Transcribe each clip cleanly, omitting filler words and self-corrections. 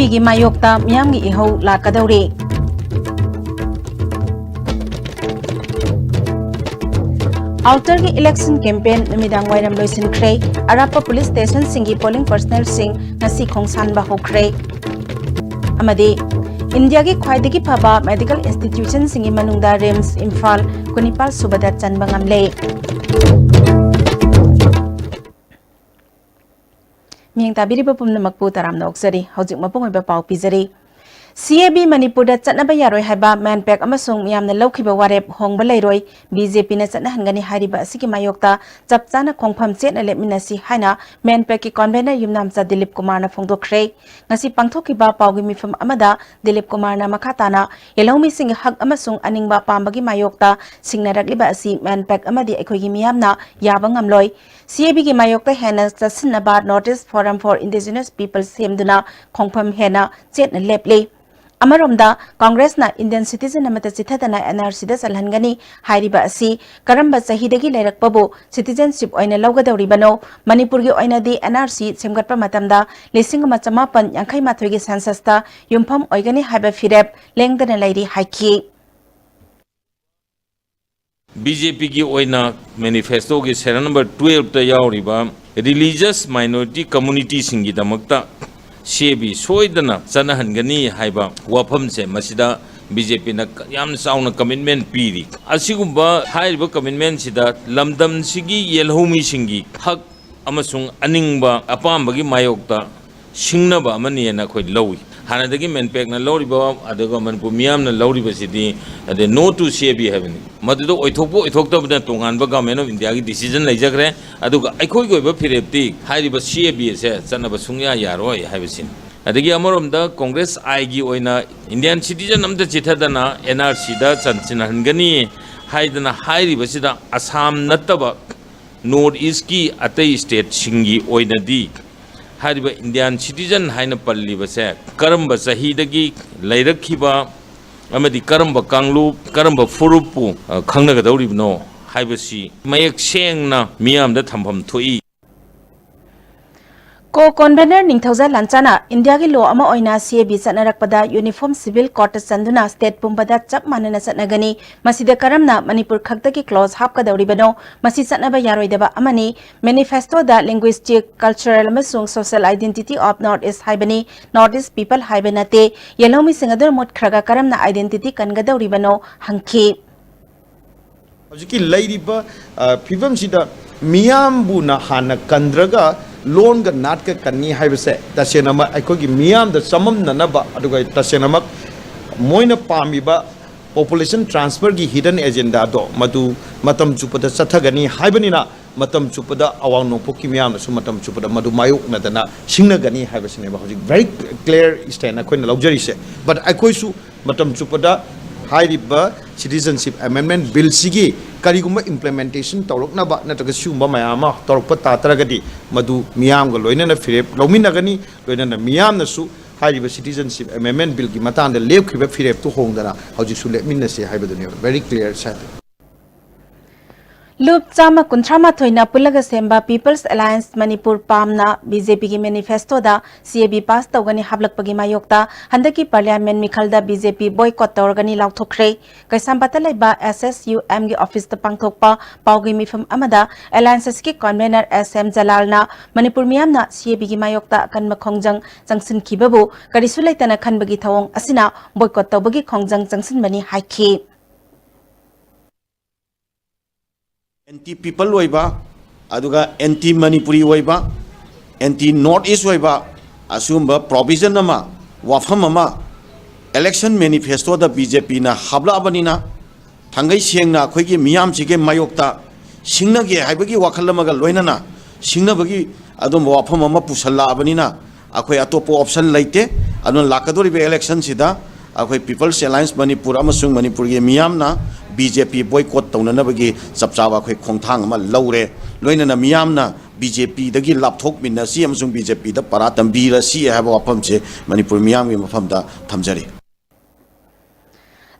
CAB gi mayokta miyam gi ihau lakadauri. Outer gi election campaign numidang wairam loisinkhre arapa police station singi polling personnel sing ngasi khongsan ba hokre amadi India gi khwaidagi phaba medical institution singi manungda RIMS Imphal kunipal subada chanba ngamle miyang tabiri ba pumnamakpu taram na oksari hojik mapong iba pau pizari CAB Manipur chatnaba yaroi haiba manpack amasung miyamna lawkhiba warep hongba leiroi BJP na chatna hangani hariba asigi mayokta chapchana khongpham chetna lepminasi haina manpack ki convener yumnamcha Dilip Kumar na phongdokre ngasi pangthokiba pawgi mifam amada Dilip Kumar na makhatana yelawmi sing hak amasung aningba pambagi mayokta singnarakliba asi manpack amadi ekhoigi miyamna yaba ngamloi CAB ki mayokta hena chasinaba Notice Forum for Indigenous Peoples semduna khongpham hena chetna leple Amaromda Congress na Indian citizen amata chithadana NRC da salhangani hairiba asi karamba chahidagi leirakpabu citizenship oina lawgadawribano Manipur gi oina di NRC semgatpa matamda lesingama chamapan yankhai mathoi gi census ta yumpham oigani haiba firep lengdana lairi haiki BJP की ओइना manifesto के सेरा number 12 ता यावरिबा religious minority community सिंगी दमकता CAB सोइदना चनहनगनी हाइबा वाफम से मसिदा BJP ना याम साउना commitment पीरी असिगुबा हाइबा commitment सिदा लमदम सिगी येलहोमी सिंगी हक अमसुंग अनिंगबा अपामबगी मायोक्ता सिंगनबा अमनियना खोइ लौई हानादगी मेनपेक ना लौरिबा अदगा मनपु मियाम ना लौरिबा सिदी अदे नो टू CAB हैबनी मदुदो ओइथोकबो ओइथोकतबना तोंगानबा गवर्नमेंट ऑफ इंडिया की डिसीजन लैजग्रे अदुगा अखोइ गोइबा फिरेप्ती हाइरिबा CAB से चनबा सुंया यारोय हाइबसिन अदगी अमरोमदा कांग्रेस आईगी ओइना इंडियन सिटीजन अमदा चिथदना NRC दा चनचिनहनगनी हाइदना हाइरिबसिदा असम नत्तबा नॉर्थ ईस्ट की अतै स्टेट सिंगी ओइनदी हारिबा इंडियन सिटीजन हाइना पल्लिबसे करम्बा चहीदगी लैरखिबा अमदी करम्बा कांगलुप करम्बा फुरुपु खंगनगदौरिबनो हाइबसी मयक सेंगना मियामदा थंफम थोई Co-convener Ningthauja Lanchana India gi law ama oina CAB chanarakpada uniform civil court sanduna state pumbada chap manana chanagani masida karamna Manipur khakta ki clause hapka dauribano masi chanaba yaroidaba amani manifesto da linguistic cultural amasung social identity of North East haibani North East people haibanate yelomi singadur mot khraga karamna identity kanga dauribano hangki hojiki lairiba phibam sida miyambu na hana kandraga loan का नाट का कन्नी है वैसे तसेनमा अखोगी मियाम the समम ननबा अदुगा तसेनमा Moina पामिबा population transfer की hidden agenda दो मदु मतम चुपदा सथगनी हाइबनिना मतम चुपदा अवांग नोपोकी मियाम सु मतम चुपदा मदु मायुक नदना सिंगनगनी हाइबसने बा हजि वेरी क्लियर स्टैंड अखोइना लौजरी से बट अखोइसु मतम चुपदा हाइरिबा citizenship amendment bill sigi karigumba implementation tawroknaba nataga sumba mayama tawrokpa tatragadi madu miyam ga loina na firep lominagani loina na miyam na su hairiba citizenship amendment bill gi matanda lepkhiba firep to hongdana hoji su lepminna se haibaduni very clear side Loop Chama Kuntrama Thoina Pulaga Semba People's Alliance Manipur Pamna BJP ki manifesto da CAB pass tawgani hablak pagi mayokta handaki parliament mikhalda BJP boycott tawgani lauthokre kaisambata laiba SSUM gi office ta pangthokpa pawgi mifam amada alliances ki convener SM Jalalna Manipur miyamna CAB gi mayokta kan makhongjang jangsin khibabu karisulaitana khanbagi thawong asina boycott tawbagi khongjang jangsin mani haiki anti people oiba aduga anti manipuri oiba anti north east oiba asumba provision ama wafam ama election manifesto da BJP na habla abanina thangai sengna khoigi miyam chige mayokta singna ge haibagi wakhalamaga loinana singna bagi adum wafam ama pusalla abanina akhoi atopo option laite adun lakadori be election sida akhoi people's alliance manipur amasung manipur ge miyam na BJP boycott taunanabagi chapchawa khoi khongthang ama laure loinana miyamna BJP dagi lapthok minna si amsung BJP da para tambira si haba wapam che manipur miyam gi mafam da thamjari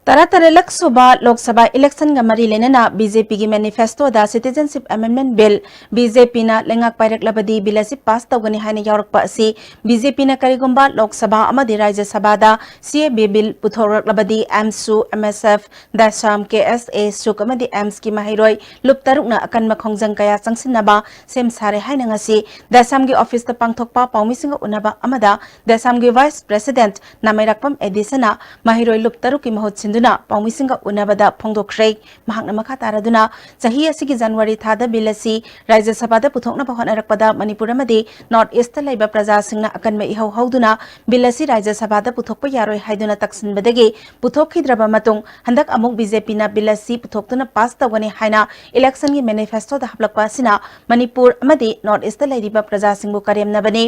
तरह सुबह Lok Sabha election मरी लेना BJP की manifesto citizenship amendment bill BJP लेंगाक पायरक्लबदी bill असी pass तौगनी हाइना यावरकपा असी BJP करिगुंबा Lok Sabha अमदी राज्य सभा सीएबी बिल पुथोरक्लबदी एमसु एमएसएफ दशम केएसए सुक अमदी एम्स की महिरोय लुप तरुकना अकन मखोंजंग कया संगसिनबा सेम सारे हाइना ngasi दशम की ऑफिस पांगथोकपा पाउमिसिंग उनबा अमदा दशम की वाइस प्रेसिडेंट नामेरकपम एडिसना महिरोय लुप तरुक की महोत्सिन पाउमिसिंगा उनबदा फोंदोख्रे महांगना मखा तारादुना चाही असिगी जनवरी थादा बिल असि राज्य सभादा पुथोकना होनरकपदा मणिपुर अमदी नॉर्थ ईस्ट लैबा प्रजा सिंगना अकन में इहौ हौदुना बिल असि राज्य सभादा पुथोकपा यारोय हाइदुना तक्सिनबदगी पुथोखिद्रबा मतुंग हंदक अमुक बीजेपी ना बिल असि पुथोकतुना पास तवगनी हाइना इलेक्शन की मैनिफेस्टो दा हपलकपा असिना मणिपुर अमदी नॉर्थ ईस्ट लैरिबा प्रजा सिंगबु करेमनबनी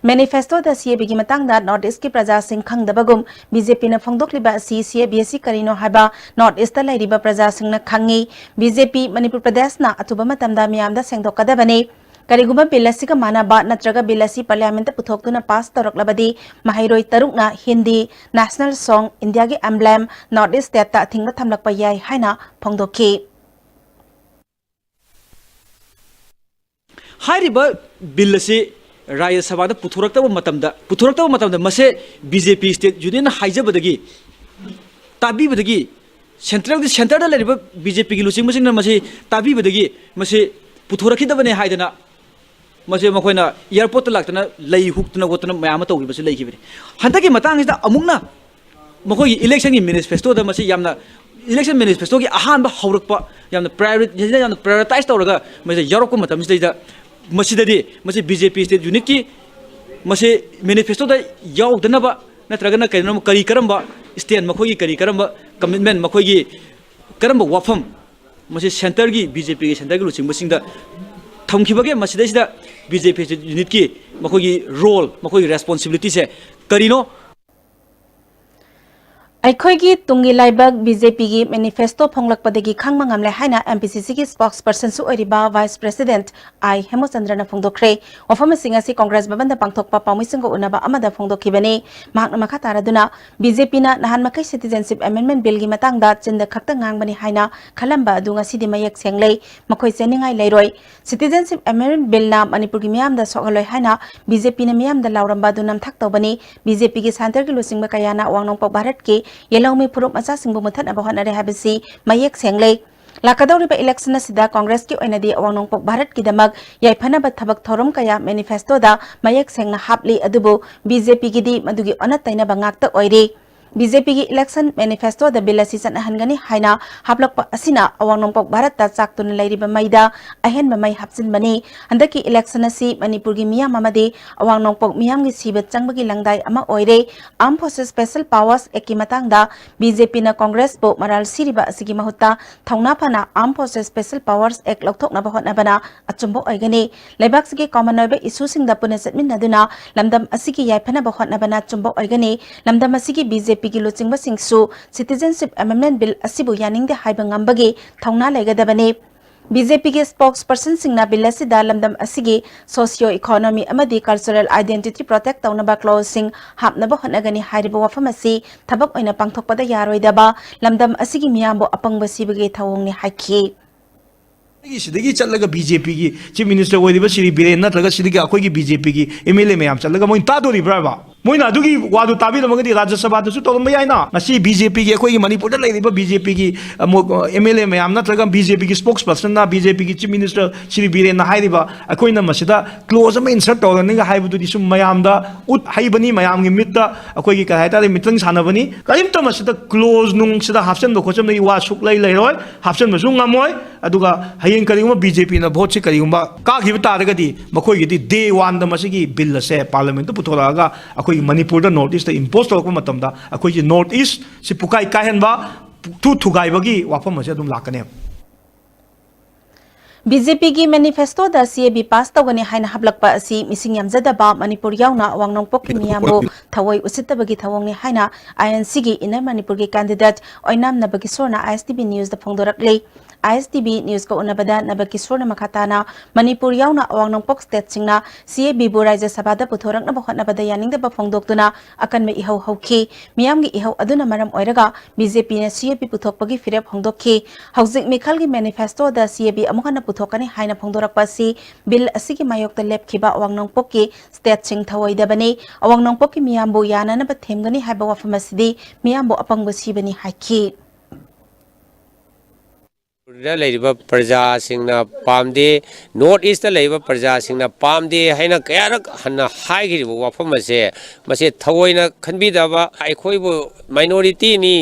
मैनिफेस्टो द सीएबी की मतंगदा नॉर्थ ईस्ट की प्रजा सिंह खंगदबगुम बीजेपी ने फोंदोक्लिबा सीएबी करीनो हाबा नॉर्थ ईस्ट लैरिबा प्रजा सिंह खंगी बीजेपी मणिपुर प्रदेश ना अथुबा मतमदा मियामदा सेंगदोकदबने करिगुबा बिल असिगा मानबा नत्रगा बिल असि पार्लियामेंट पुथोक्तुना पास तौरक्लबदी महिरोय तरुकना हिंदी नेशनल सॉन्ग इंडिया की एम्ब्लेम नॉर्थ ईस्ट स्टेट ता थिंगबा थमलकपा याय हाइना फोंदोखी हाइरिबा बिल असि राज्य सभा पुथोरक्तब मसे बीजेपी स्टेट यूनियन हाइजबदगी ताबीबदगी सेंटर बीजेपी की लुचिंग मसे ताबीबदगी मसे पुथोरखिदबने हाइदना मसे मखोइना एयरपोर्ट लाक्तना लई हुक्तना गोतना मयाम तौगिबसे लैखिबने हंतकी मतंगसिदा अमुकना मखोई इलेक्शन की मैनिफेस्टो दा मसे यामना इलेक्शन मैनिफेस्टो की अहानबा हौरकपा यामना प्रायोरिटाइज तौरगा मसे यारको मतमसिदा मसीददी मसे बीजेपी स्टेट यूनिट की मसे मैनिफेस्टो दा यावदनबा नत्रगना करिनो करी करंबा स्टेट मखोई करी करंबा कमिटमेंट मखोई करंबा वाफम मसे सेंटर की बीजेपी के सेंटर की लुचिंग मसिंगदा थमखिबगे मसिदैसिदा बीजेपी स्टेट यूनिट की मखोई रोल मखोई रेस्पॉन्सिबिलिटी से करिनो अखोगी तुंगी लाइबक बीजेपी की मैनिफेस्टो फोंगलकपदगी खांगमा ngamle हाइना एमपीसीसी की स्पोक्सपर्सन सु ओरिबा वाइस प्रेसिडेंट आई हेमचंद्रन फोंदोख्रे वफम सिंग असि कांग्रेस भवन दा पांगथोकपा पाउमिसिंग उनबा अमदा फोंदोखिबने महाकना मखा तारादुना बीजेपी ना नहान मकै सिटीजनशिप अमेंडमेंट बिल की मतंगदा चिंद खक्ता ngangbani हाइना खलंबा दुंगा सिदि मयक सेंगले मखोय सेनिंगाई लैरोय सिटीजनशिप अमेंडमेंट बिल ना मणिपुर की मियाम दा सोगलोय हाइना बीजेपी ने मियाम दा लावरंबा दुनम थक्तौबनी बीजेपी की सेंटर की लुसिंग कयाना वांगनोंपा भारत के येलौमी फुरुप मचा सिंबु मुथनबा होनरे हाबसी मयक सेंगले लाकदौरिबा इलेक्शन असिदा कांग्रेस की ओइनदी अवांगनोंपक भारत की दमक याइफनबा थबक थोरम कया मैनिफेस्टो दा मयक सेंगना हापली अदुबु बीजेपी की दी मदुगी ओनत तैनबा ngakta ओइरे बीजेपी की इलेक्शन मैनिफेस्टो द बिल असि चनहनगनी हाइना हापलकपा असिना अवांगनोंपक भारत ता चाक्तुन लैरिबा मैदा अहेनबा मै हापसिनबनी हंदकी इलेक्शन असि मणिपुर की मियाम अमदे अवांगनोंपक मियाम की सिबत चंगबगी लंगदाई अमा ओइरे आर्म फोर्सेस स्पेशल पावर्स एकी मतंगदा बीजेपी ना कांग्रेस बो मराल सिरिबा असिगी महुत्ता थौना फना arm forces special powers act लौथोकनबा होटनबना अचुंबो ओइगनी लेबाक सिगे कॉमन ओइबे इशू सिंगदा पुने सतमिनदुना लमदम असिगी याइफनबा होटनबना चुंबो ओइगनी लमदम असिगी बीजेपी की लुचिंग सिटीजनशिप अमेंडमेंट बिल असिबु यानिंगदे हाइबा ngambagi थौना लेगदबने बीजेपी के स्पोक्सपर्सन सिंगना बिल असिदा लमदम असिगी सोशियो इकोनॉमी अमदी कल्चरल आइडेंटिटी प्रोटेक्ट तौनबा क्लॉज सिंग हापनबा होनगनी हाइरिबा वफम असि थबक ओइना पांगथोकपदा यारोइदबा लमदम असिगी मियामबो अपंगबा सिबगे थवोंगनि हाइखि सिदगी चलगा बीजेपी की चीफ मिनिस्टर ओइदिबा श्री बीरेन नत्रगा सिदगी अखोगी बीजेपी की एमएलए मैम चलगा मोइन तादोरिब्राबा मोइना अदुगी वादु ताबिदमगदी राज्य सभा दसु तोरम याइना नसी बीजेपी की अखोगी मणिपुर दा लेदिबा बीजेपी की एमएलए मैम नत्रगा बीजेपी की स्पोक्स पर्सन ना बीजेपी की चीफ मिनिस्टर श्री बीरेन ना हाइदिबा अखोइना मसिदा क्लोज अमा इंसर्ट तौरनिगा हाइबदुदी सुम मयामदा उत हाइबनी मयामगी मित्ता अखोगी का हाइताले मित्रंग सानबनी करिमता मसिदा क्लोज नुंग सिदा हाफसन बखोचम नै वा सुक लै लैरोय हाफसन Basu ngamoi aduga hayeng kariguma BJP na vote se kariguma ka giba taragadi makhoi gidi day 1 da masigi bill se parliament to putoraga akoi manipur da north east impose torko matamda akoi ji north east si pukai kahenba thu thugai bagi wafam ase adum lakane BJP की manifesto दा CAB पास तौगनी हाइना हाबलकपा असि missing यामजदबा Manipur यावना वांगनोंपोक की मियामबो थवoi उसितबगी थवोंगनी हाइना INC की inner Manipur की candidate ओइनाम नबगी सोना ISTV news दा फोंदोरकले ISTV News ko unabada naba Kisor na makatana Manipur yaw na awang ng pok state singna CAB bu Rajya Sabha da puthorang na bakhat na badayaning da ba phongdok tuna akan may ihaw hawki miyam gi ihaw aduna maram oiraga BJP na CAB puthok pagi firep hongdokki hawzik mikhal gi manifesto da CAB amukan na puthokani haina phongdorak pasi bill asigi mayok da lep khiba awang ng pokki state sing thawai da bani awang ng pokki miyam bu yana na ba themgani haiba wafam asidi miyam bu apang basibani haiki प्रजा सिंगना पामदे north east लेबा प्रजा सिंगना पामदे हैना कयारक हन्ना हाइगिरि वाफम से मसे थवोइना खनबिदाबा आइखोइबो minority नि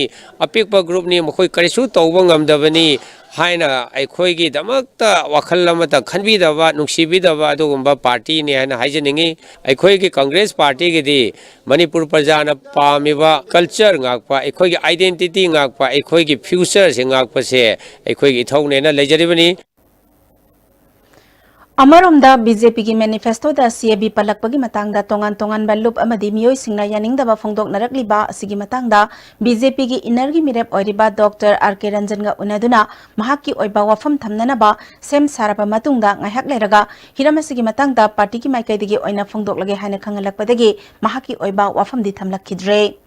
अपिकपा group नि मखोइ करिसु तौबा ngamdabani haina aikhoigi damakta wakhal lamata khanbidaba nungshibidaba adugumba party ni haina haijaningi aikhoigi congress party gi di manipur prajana pamiba culture ngakpa aikhoigi identity ngakpa aikhoigi future se ngakpa se aikhoigi ithone na lejaribani Amaromda BJP ki manifesto da CAB palakpagi matangda tongan balup amadi miyoi singna yaningda ba phongdok narakliba asigi matangda BJP ki inergi mirep oiriba Dr. RK Ranjan ga unaduna mahaki oiba wafam thamnana ba sem saraba matungda ngaihak leraga hiramasigi matangda party ki maikaidigi oina phongdok lage haina khangalakpadagi mahaki oiba wafam di thamlakhidre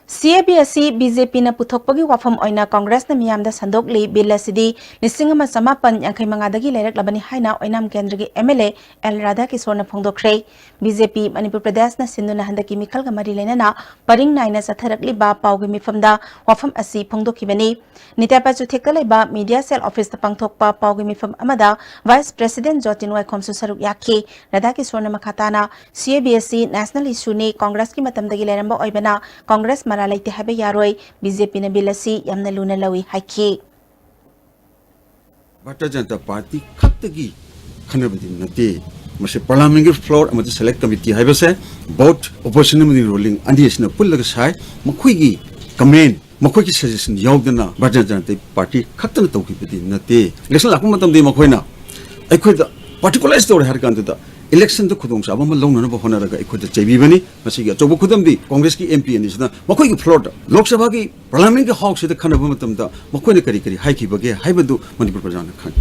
CABSC BJP na puthokpagi wafam oina Congress na miyamda sandokli bill asidi lisingama samapan yangkai mangadagi lerak labani haina oinam kendragi MLA L Radha Kisor na phongdokre BJP Manipur Pradesh na sindu na handaki mikhal ga mari lenana paring naina satharakli ba paugi mifamda wafam asi phongdokibani nitapa chuthekta leba media cell office ta pangthokpa paugi mifam amada Vice President Jotin Wai Khomsu saruk yakhi Radha Kisor na makhatana CABSC national issue ni Congress ki matamdagi leramba oibana Congress maralaite habe yaroi BJP na bilasi yamna luna lawi haiki Bharatiya Janata Party khattagi khanabadi nate mase parliamentary floor amadi select committee haibase vote opposition amadi ruling andi asna pullaga sai makhoi gi comment makhoi gi suggestion yaudana Bharatiya Janata Party khattana tawkibadi nate election lakpa matamde makhoina aikhoida particularize tawre har kandada election to khudong sa bama longna ba honaraga ikhoda chebibani masigi achobo khudamdi congress ki mp ani sna makoi gi floor lok sabha gi parliament gi house da khanaba matamda makoi ne kari kari haiki bage haibadu manipur prajana khan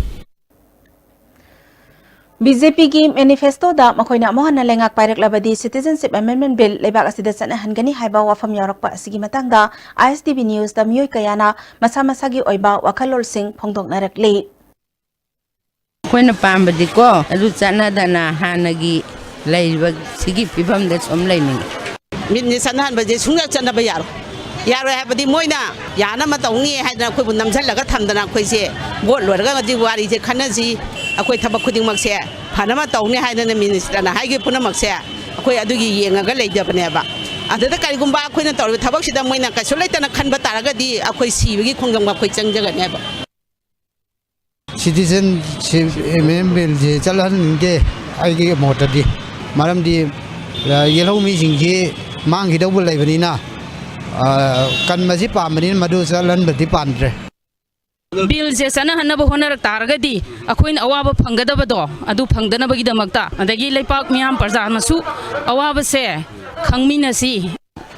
BJP ki manifesto da makoina mohana lengak pairak labadi citizenship amendment bill lebak asida sana hangani haiba wafam yarakpa asigi matangda ISTV news da miyoi kayana masa masagi oiba wakalol sing phongdok narakli Koina pambadi ko adu chana dana hanagi laiba sigi pibam de som laining minni sanhan baje sungyak chana ba yaro yaro habadi moina yana ma tawni haidana khoi bu namjal laga thamdana khoi se bot lorga ngadi wari je khanaji akhoi thabak khuding mak se phanama tawni haidana minister na haige puna mak se akhoi adugi yengaga leidabane ba adada karigumba akhoi na tawri thabak sida moina kasulaitana khanba taraga di akhoi sibigi khongjang ba khoi changjaga ne ba citizenship amendment bill je chalan ge aigi motadi maram di yellow mi jingje mang hi daw lai bani na kan ma ji pamani madu chalan bati pandre bill je sana hanaba honar taragadi akoin awaba phangadaba do adu phangdana bagi damakta adagi leipak miyam parja masu awaba se khangmina si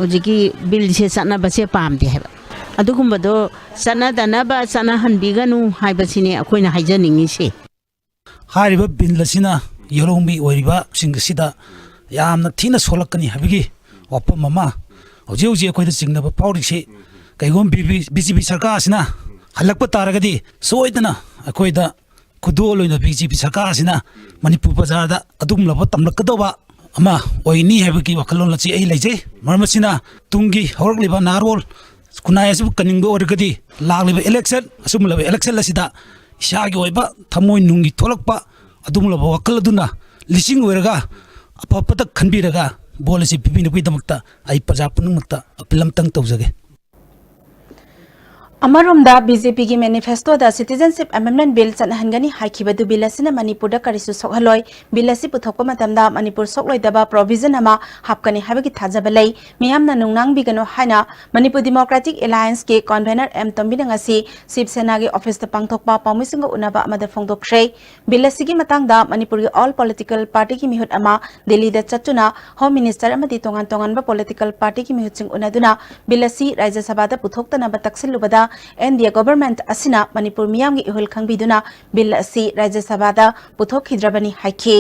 ojiki bill je sana ba se pamdi heba adugumba do sana danaba sana hanbiganu haibasine akoina haijaningi se hariba bill lasina yorongbi oiriba singasida yamna thina solakani habigi wapam mama hoji hoji akoida singnaba paurisi kaigom BJP sarkar asina halakpa taragadi soidana akoida kudol oina BJP sarkar asina manipur bazar da adumlaba tamlakkadoba ama oini habigi wakalon lachi ai leijai marmasina tungi horliba narol kunai asu kaningo orgadi lagliba election asumlaba election lasida ishagi oiba thamoi nungi tholakpa adumlaba wakal aduna lising oiraga apapata khanbiraga bolasi pipina kuidamakta ai praja punungmakta apilam tang tawjage Amaromda BJP ki manifesto da citizenship amendment bill chanhangani haikibadu bill asina Manipur da karisu sokhaloi bill asi puthokpa matamda Manipur sokloi daba provision ama hapkani habagi thajabalai miyamna nungnang bigano haina Manipur Democratic Alliance ke convener M Tombinang asi Shiv Sena ge office ta pangthokpa pamisinga unaba amada phongdokre bill asi gi matangda Manipur gi all political party ki mihut ama Delhi da chatuna home minister amadi tongan ba political party ki mihut sing unaduna bill asi Rajya Sabha da puthokta na bataksil lubada NDA government asina Manipur miyam gi ihul khangbiduna bill asi Rajya Sabha da puthokhidrabani haiki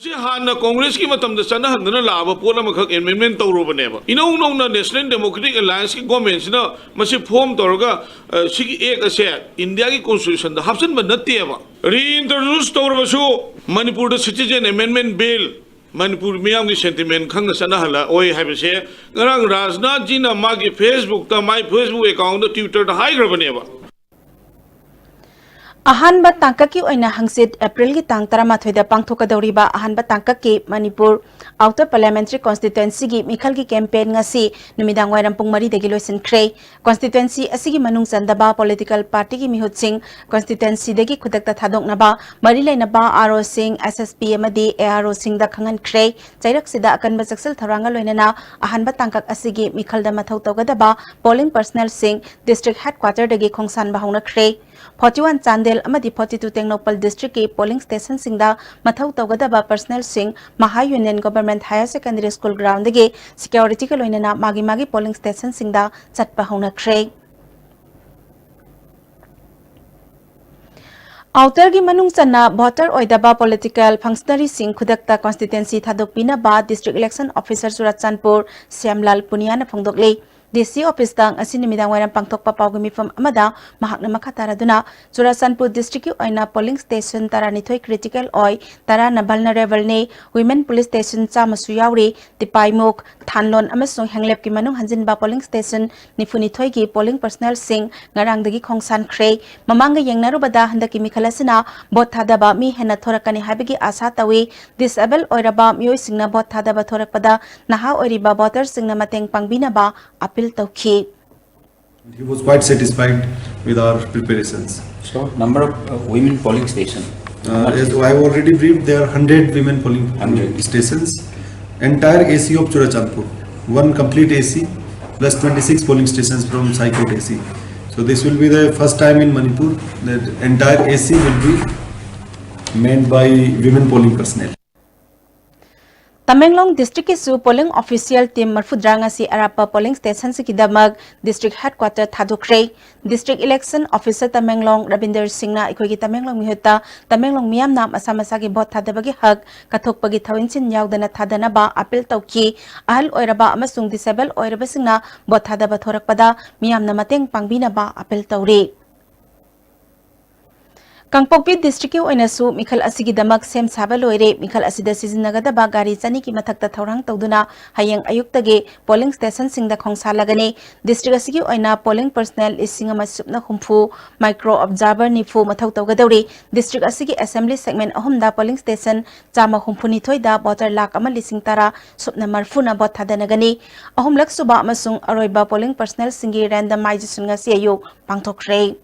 हाना कांग्रेस की मतम the चना हंदना लाबा पोल अमखक amendment तौरोबनेबा इनौ नौना national democratic alliance की government सिना मसे form तौरगा सिगी एक असे India की कॉन्स्टिट्यूशन द हाप्सन ब नतेबा रीइंट्रोड्यूस तौरबसु मणिपुर द सिटीजन अमेंडमेंट बिल मणिपुर मियाम की सेंटिमेंट खंग सना हला ओय हाबसे गरंग राजनाथ जी ना मागी फेसबुक ता माई फेसबुक अकाउंट द ट्विटर द हाइग्रबनेबा अहानबा तांककी ओइना हंगसित अप्रैल की तांग 13 दा पांगथोकदौरिबा अहानबा तांककी मणिपुर आउटर पार्लियामेंट्री कॉन्स्टिट्यूएंसी की मिखल की campaign ngasi numidang wairam pung 3 dagi loisinkhre constituency asigi manung chandaba political party ki mihut sing constituency dagi khudakta thadoknaba mari lainaba aro sing SSP amadi ARO sing da khangan khre chairak sida akanba jaksal tharanga loinana ahanba tangkak asigi mikhal da mathau tawgadaba polling personnel sing district headquarter dagi khongsan ba hauna khre 41 Chandel amadi 42 Tengnopal district ki polling station singda mathau tawgadaba personnel sing Maha Union Government Higher Secondary School ground dagi security ka loinana magi polling station singda chatpa hauna khre outer gi manung channa voter oidaba political functionary sing khudakta constituency thadokpina ba district election officer Surachandpur Syamlal Punia na phongdokle DC office tang asini midang wairam pangthokpa pawgimi fam amada mahakna makataraduna Surachandpur district ki oina polling station taranithoi critical oi tarana vulnerable ne women police station chamasu yauri tipaimok thanlon amasung hanglep ki manung hanjinba polling station nifunithoi gi polling personnel sing ngarang dagi khongsan khre mamanga yengnarubada handaki mikhalasina bot thadaba mi hena thorakani habigi asa tawi disable oiraba mioi singna bot thadaba thorakpada naha oiriba voter singna mateng pangbina ba He was quite satisfied with our preparations. So, number of women polling stations? As I have already briefed, there are 100 women polling stations. Entire AC of Churachandpur, one complete AC plus 26 polling stations from Psychot AC. So this will be the first time in Manipur that entire AC will be manned by women polling personnel. Tamenglong district ki su polling official team marfudrang asi arapa polling station si kidamag district headquarter thadukre district election officer Tamenglong Rabinder Singh na ikoi ki Tamenglong mihuta Tamenglong miyam nam asama sagi bot thadabagi hak kathokpagi thawinsin yaudana thadana ba appeal tawki ahal oiraba amasung disable oiraba singna bot thadaba thorakpada miyam na mateng pangbina ba appeal tawri Kangpokpi district ki oina su mikhal asigi damak sem saba loire mikhal asida sizinagada ba gari chani ki mathakta thorang tawduna hayang ayuktage polling station singda khongsalagani district asigi oina polling personnel ising amasupna khumfu micro observer nifu mathau tawgadawri district asigi assembly segment ahumda polling station chama khumphuni thoida voter lak ama lising tara supna marfuna bot thadanagani ahum lak suba amasung aroiba polling personnel singi randomization ngasi ayu pangthokre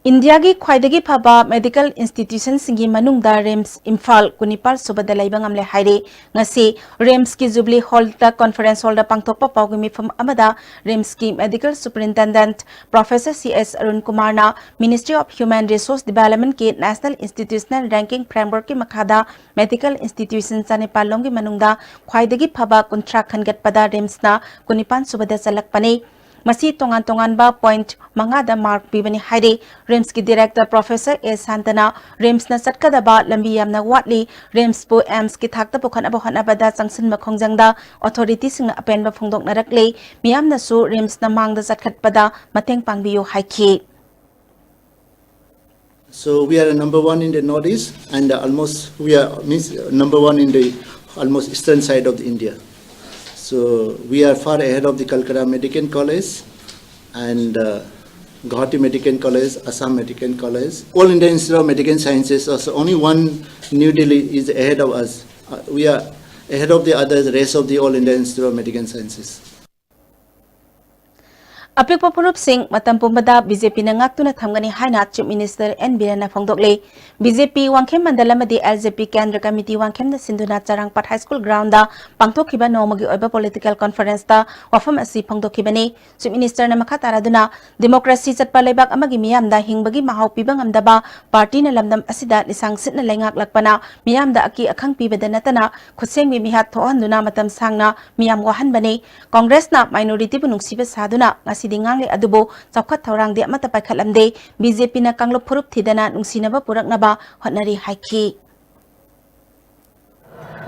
India ki khwaidagi phaba medical institution singi manungda RIMS Imphal kunipal subada laibang amle haire ngasi RIMS ki Jubilee Hall ta conference hall da pangthokpa pawgimi pham amada RIMS ki medical superintendent Professor CS Arun Kumar na Ministry of Human Resource Development ki National Institutional Ranking Framework ki makhada medical institution chanepal longgi manungda khwaidagi phaba contract khangat pada RIMS na kunipan subada salakpani Masi tongan ba point mangada mark pibani haire RIMS ki director Professor A Santana RIMS na satkada ba lambi yamna watli RIMS po AMS ki thakta pokhan abohan abada changsin makhongjangda authority sing apen ba phongdok narakle miyam na su RIMS na mangda satkat pada mateng pangbiyo haiki So we are number 1 in the northeast and almost we are number 1 in the almost eastern side of the India. So we are far ahead of the Calcutta Medical College and Guwahati Medical College, Assam Medical College. All India Institute of Medical Sciences, also only one New Delhi is ahead of us. We are ahead of the others, rest of the All India Institute of Medical Sciences. Apikpa purup sing matam pumbada BJP na ngaktuna thamgani haina Chief Minister N Birana phongdokle BJP wangkhem mandalamadi LJP Kendra Committee wangkhem na sinduna Charangpat High School ground da pangthokhiba nomagi oiba political conference ta wafam asi phongdokhibani Chief Minister na makha taraduna democracy chatpa leibak amagi miyamda hingbagi mahau piba ngamdaba party na lamdam asida lisang sitna lengak lakpana miyamda aki akhang pibada natana khusengmi mihat thohanduna matam sangna miyam wahanbani Congress na minority bunungsiba saduna Dingangle adubo chawkhat thorang de amata paikhalamde BJP na kanglop phurup thidana nungsinaba puraknaba hotnari haiki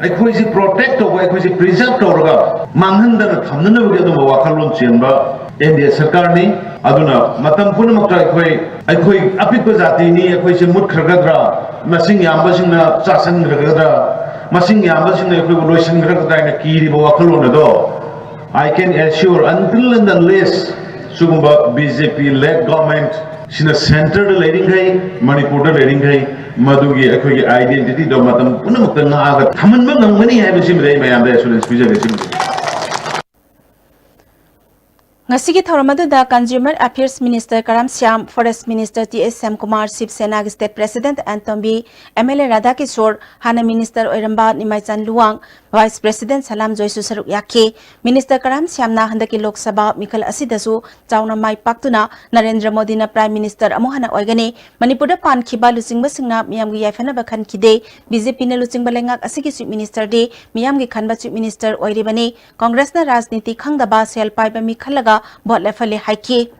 ꯑꯩꯈꯣꯏꯁꯤ protect ꯇꯧꯕ ꯑꯩꯈꯣꯏꯁꯤ ꯄ꯭ꯔꯤꯖꯔꯕ ꯇꯧꯔꯒ ꯃꯥꯡꯍꯟꯗꯅ ꯊꯝꯅꯅꯕꯒꯤ ꯑꯗꯨꯝꯕ ꯋꯥꯈꯜꯂꯣꯟ ꯆꯦꯟꯕ NDA ꯁꯔꯀꯥꯔꯅꯤ ꯑꯗꯨꯅ ꯃꯇꯝ ꯄꯨꯝꯅꯃꯛꯇ ꯑꯩꯈꯣꯏ ꯑꯄꯤꯛꯄ ꯖꯥꯇꯤꯅꯤ ꯑꯩꯈꯣꯏꯁꯤ ꯃꯨꯠꯈ꯭ꯔꯒꯗ꯭ꯔꯥ ꯃꯁꯤꯡ ꯌꯥꯝꯕꯁꯤꯡꯅ ꯆꯥꯁꯤꯟꯈ꯭ꯔꯒꯗ꯭ꯔꯥ ꯃꯁꯤꯡ ꯌꯥꯝꯕꯁꯤꯡꯅ ꯑꯩꯈꯣꯏꯕꯨ ꯂꯣꯏꯁꯤꯟꯈ꯭ꯔꯒꯗ꯭ꯔꯥ ꯍꯥꯏꯅ ꯀꯤꯔꯤꯕ ꯋꯥꯈꯜꯂꯣꯟ ꯑꯗꯣ I can assure until and unless Sugumba BJP led government sina center the leading hai Manipur the leading hai madugi akhoi identity do matam punamakta na aga thaman ba ngangmani hai bisim rei mayam da assurance pijage sim Ngasigi Thoramada Consumer Affairs Minister Karam Syam, Forest Minister T.S. Sam Kumar, Shiv Sena State President Antombi, MLA Radhakishore, Hana Minister Oiramba Nimaichan Luang, Vice President Salam Joysu Saruk Yake, Minister Karam Syam na handaki Lok Sabha Mikal Asidasu, Chauna Mai Paktuna, Narendra Modi na Prime Minister Amuhana Oigani, Manipur Pan Kiba Lusing Basingna, Miyamgi Yafana Bakan Kide, BJP na Lusing Balengak Asigi Chief Minister De, Miyamgi Khanba Chief Minister Oiribani, Congress na Rajniti Khangdaba Sel Paiba Mikhalaga bot lefale haiki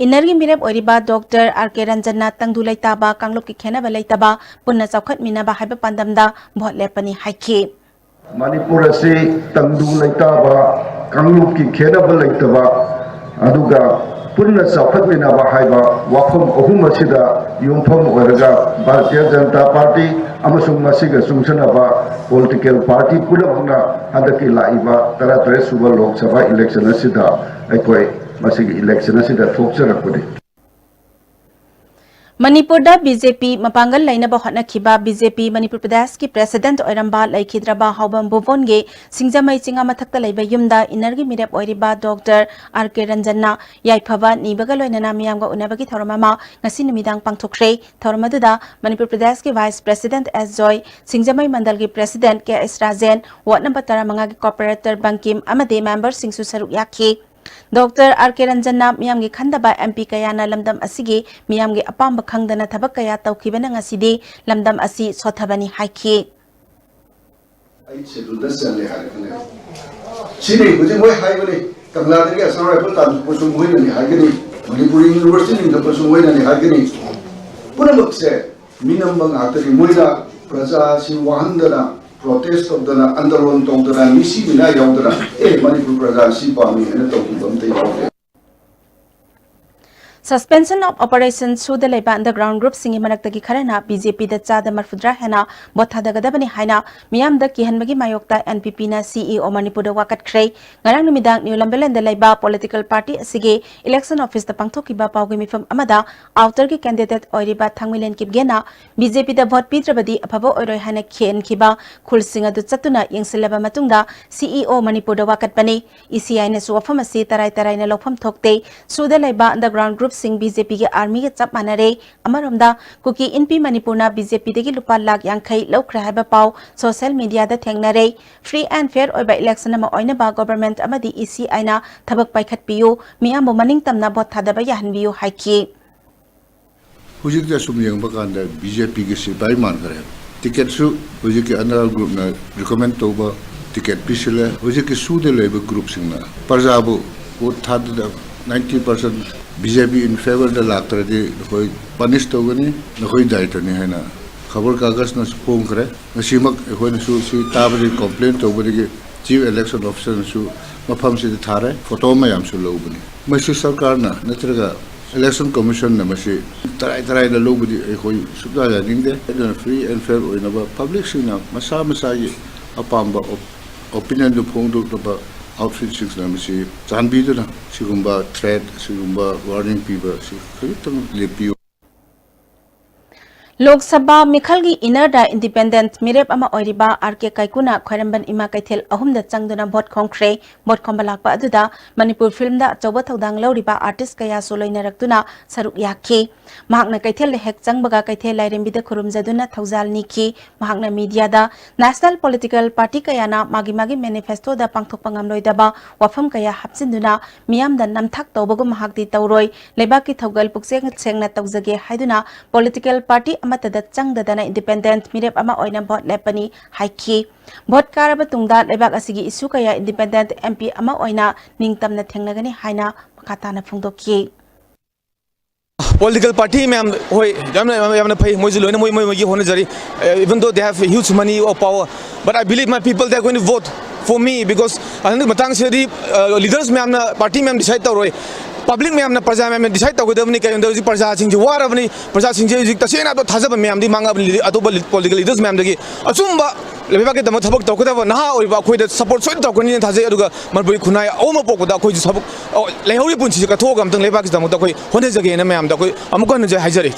Inergi mireb oriba Dr. R.K. Ranjana tangdu laitaba kanglop ki khena ba laitaba punna chawkhat minaba haiba pandamda bot lepani haiki Manipur ase tangdu laitaba kanglop ki khena ba laitaba aduga punna chawkhat minaba haiba wafam ahum asida yumpham oiraga Bharatiya Janata Party amasung masiga sungsanaba political party pulamna handaki laiba 13 suba Lok Sabha election asida aikoi masigi election asida thokcharakpudi Manipur da BJP mapangal lainaba hotnakhiba BJP Manipur Pradesh ki President Oiramba Laikhidraba Haubam Bovonge Singjamai Chinga mathakta laiba yumda Inergi mirep oiriba Dr. R.K. Ranjana Yaipaba Nibaga loinana miyamga unabagi thoramama ngasi numidang pangthokre thoramadуда Manipur Pradesh ki Vice President S. Joy Singjamai Mandal ki President K.S. Rajen Ward number 15 ki Cooperator Bangkim amade member Singsu Saruk Yakhi Dr. R.K. Ranjana miyamgi khandaba MP kayana lamdam asigi miyamgi apamba khangdana thabak kaya tawkhibana ngasidi lamdam asi sothabani haiki ai chedulda challe haikane chini bujing hoi haibani tangladagi asara rifle tan posung hoi nani haigani Manipuri University ni posung hoi nani haigani punamakse minam bang atari moida praja si wahandana protest of the andalon tong the misi mina yaudara Manipur praja si pami ena tawkibam te Suspension of operations through the Leba underground group singi manaktagi kharana BJP da chada marfudra hena bothadagadabani haina miyam da kihanbagi mayokta NPP na CEO Manipur da wakat khrei ngarang numidang New Lambeland da Leba political party asige election office da pangthokiba pawgi mifam amada outer ki candidate oiriba thangmilen kibgena BJP da vote pitrabadi afabo oiroi hana khen khiba khulsinga du chatuna yengsilaba matungda CEO Manipur da wakat bani ECI na suwafam asi tarai na lopham thokte through the Leba underground group Singh BJP के army के चप मानरे अमरमदा cookie इनपी मणिपुरना BJP देगी लुपा लाख यांखै लौख्रा हाइबा पाव social media दा थेंगनरे free and fair ओइबा election अमा ओइनबा government अमदी ECI ना थबक पाइखत पियो मियाम मनिंग तमना both थादबा याहनबियो हाइकी हुजिक दा सुम यंगबा कांदा BJP के सिपाही मान करे टिकट सु हुजिक के अंडर ग्रुप ना रिकमेंड तोबा टिकट पिसले हुजिक के सुदे लेबा ग्रुप सिंगना परजाबु वो थाद 90% BJP in favor the lactradi hoi punish togani hoi daitani haina khabar kagas na phone kare nasimak hoi na su si tabri complaint togani chief election officer su mafam si thare photo mayam su lobani masi sarkar na natraga election commission na masi tarai na lobudi hoi subda ya ningde free and fair oina ba public sina masa yi apamba opinion do phone do ba outfit six na masi chanbi do na sigumba threat sigumba warning people si khitang lepiu Lok Sabha Mikhalgi Innerda Independent Mirep Ama Oiriba RK Kaikuna Khwaramban Ima Kaithel Ahumda Changduna Bot Khongkhre Bot Khombalakpa Aduda Manipur Film da Choba Thodang Loriba artist kaya Soloina Raktuna Saruk Yakhi Mahakna Kaithel Hek Changbaga Kaithel Lairembida Khurumjaduna Thauzal Niki Mahakna Media da National Political Party Kayana Magi Manifesto da Pangthok Pangamloidaba Wafam Kaya Hapsinduna Miyam da Namthak Tawbagum Mahakdi Tauroi Lebaki Thaugal Pukseng Sengna Tauzage Haiduna Political Party Amatada Changdadana Independent Mirep Ama Oina Bot Lepani Haiki Bot Karaba Tungda Lebak Asigi Isukaya Independent MP Ama Oina Ningtamna Thengnagani Haina Makatana Phungdoki Political party ma'am hoi yamna phai moji loina moi hone jari even though they have huge money or power, but I believe my people, they are going to vote for me because I think matang seri leaders ma'am na party ma'am decide tawroi public ma'am na praja ma'am decide tawgadabni kayon daw ji praja sing ji warabni praja sing ji tasena do thajaba ma'am di manga atoba political leaders ma'am dagi achumba lebeba ke dama thabak tawkada na oiba khoi da support soi tawkani thajai aduga manbui khunai oma pokda khoi ji sabuk lehauri punchi ka thoga amtang leba ki dama da khoi hone jage na ma'am da khoi amuka na jai haijari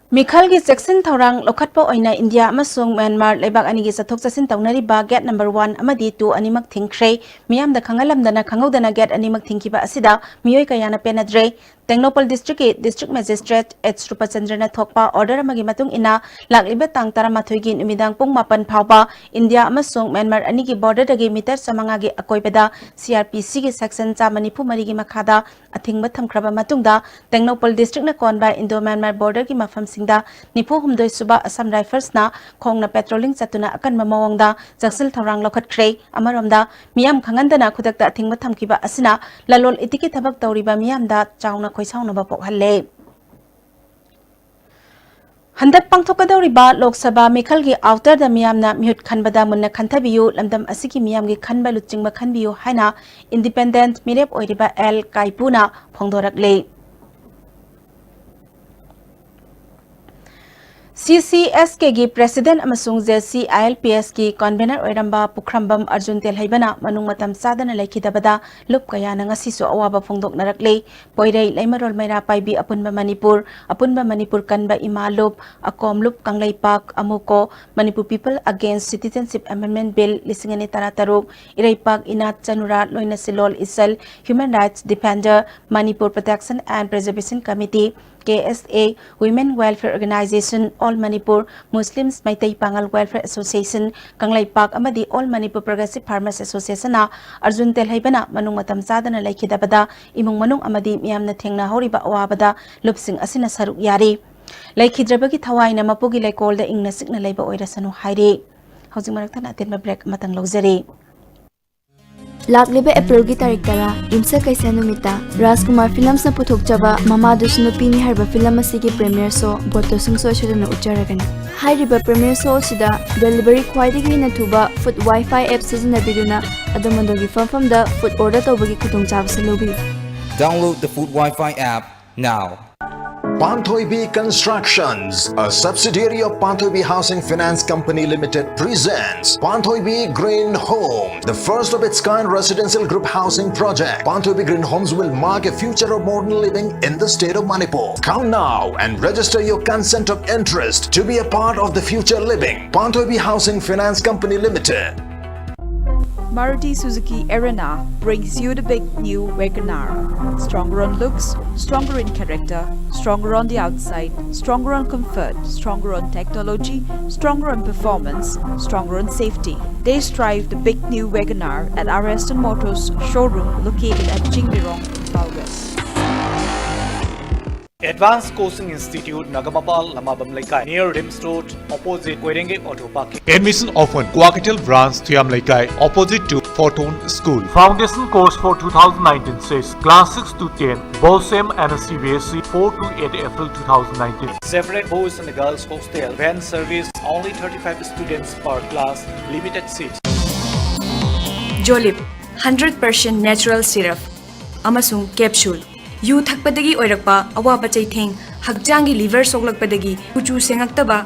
Mikhalgi Jackson Thorang Lokhatpo Oina India Amasung Myanmar Lebak Anigi Sathok Sasin Taunariba Gate number 1 Amadi 2 Animak Thingkhrei Miyam da Khangalamdana Khangaudana Gate Animak Thingkiba Asida Miyoi Kayana Penadre Technopol District District Magistrate H Rupachandrana Thokpa Order Amagi Matung Ina Lakliba Tang Taramathoigi Numidang Pung Mapan Phauba India Amasung Myanmar Anigi border dagi meter samangagi akoibada CRPC gi section chamani marigi makhada athingba thamkraba matungda Technopol District na konba Indo Myanmar border gi mafam singda nipu humdoi suba Assam Rifles na khongna patrolling chatuna akanma mawangda Jaksil Thorang Lokhatkrei amaromda miyam khangandana khudakta athingba thamkiba asina lalol itiki thabak tawriba miyamda chauna khoisauna ba pokhalle Handak pangthokadawriba Lok Sabha Mikhalgi outer da miyamna mute khanbada munna khanthabiyu lamdam asiki miyamgi khanba luchingba khanbiyu haina independent mirep oiriba L Kaipuna phongdorakle CCSK gi President amasung JC ILPS ki convener oiramba Pukhrambam Arjun Telhaibana manung matam sadana laikhidabada lup kaya na ngasi so awaba phongdok narakle poirei laimarol maira paibi apunba Manipur kanba imalup akom lup kanglaipak amuko Manipur People Against Citizenship Amendment Bill lisingani tarataruk iraipak inat chanura loina silol isal Human Rights Defender Manipur Protection and Preservation Committee KSA Women Welfare Organization All Manipur Muslims Maitai Pangal Welfare Association Kanglai Park Amadi All Manipur Progressive Farmers Association na Arjun Telhaibana manung matam sadana laikhidabada imung manung amadi miyamna thengna horiba awabada lupsing asina saruk yari laikhidrabagi thawaina mapugi laikolda ingna sikna leiba oirasanu haire hojing marakthana atenba break matang logzari Laglibe April की तारीख तरा इमसा कैसा नुमिता राजकुमार films न पुथोकचबा mama दुसनु पीनी हरबा film असिगी premiere show बोतो सिंगसो शरन उच्चारगन हाइरिबा प्रीमियर शो सिदा डिलीवरी ख्वाइदिगी नथुबा फूड वाईफाई ऐप सिजनबिदुना अदमंदोगी फमफम दा फूड ऑर्डर तोबगी खुदोंचाब सलोबी Download the Food Wi-Fi app now. Panthoibi Constructions, a subsidiary of Panthoibi Housing Finance Company Limited presents Panthoibi Green Home, the first of its kind residential group housing project. Panthoibi Green Homes will mark a future of modern living in the state of Manipur. Come now and register your consent of interest to be a part of the future living. Panthoibi Housing Finance Company Limited. Maruti Suzuki Arena brings you the big new WagonR. Stronger on looks, stronger in character, stronger on the outside, stronger on comfort, stronger on technology, stronger on performance, stronger on safety. They strive the big new WagonR at our Aston Motors showroom located at Jingbirong, West. Advanced Coaching Institute, Nagamapal, Lamabam Laikai, near Rims Road, opposite Koirenge Auto Parking. Admission open. Quaketel branch, Thiam Laikai, opposite to Fortune School. Foundation course for 2019 says class 6 to 10, BOSEM and CBSE 4 to 8 April 2019. Separate boys and girls hostel. Van service, only 35 students per class, limited seats. Jolip, 100% natural syrup. Amasung capsule. yu thakpadagi oirakpa awaba chaitheng hakjangi liver soglakpadagi kuchu sengakta ba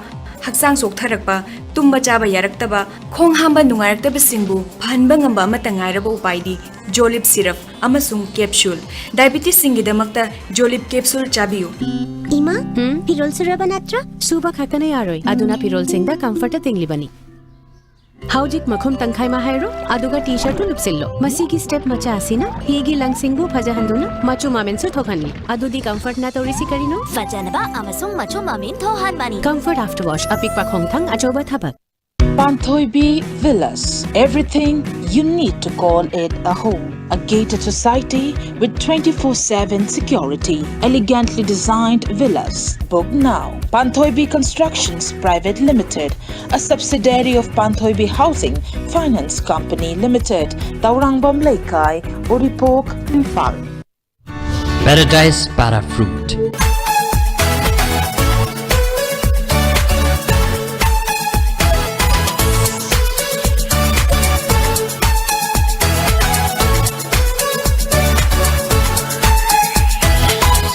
Haksang soktarakpa, tumba chaba yaraktaba, khong hamba nungarakta singbu, phanba ngamba amata ngairaba upaidi, Jolib syrup, amasung capsule. Diabetes singidamakta Jolib capsule chabiyu. Ima, pirol suraba natra? Suba khakana yaroi, aduna pirol singda comfort tingli bani. Haujik makhum tangkhai ma hairo, aduga t-shirt to lupsillo. Masigi step macha asina, higi langsingbu phajahanduna, machu mamen su thokanni. Adudi comfort na torisi karino? Fajanaba amasung macho mamin thohan bani. Comfort after wash, apik pa khongthang ajoba thabak. Panthoibi Villas. Everything you need to call it a home. A gated society with 24/7 security. Elegantly designed villas. Book now. Panthoibi Constructions Private Limited, a subsidiary of Panthoibi Housing Finance Company Limited, Taurangbam Laikai, Uripok, Impal. Paradise Para Fruit.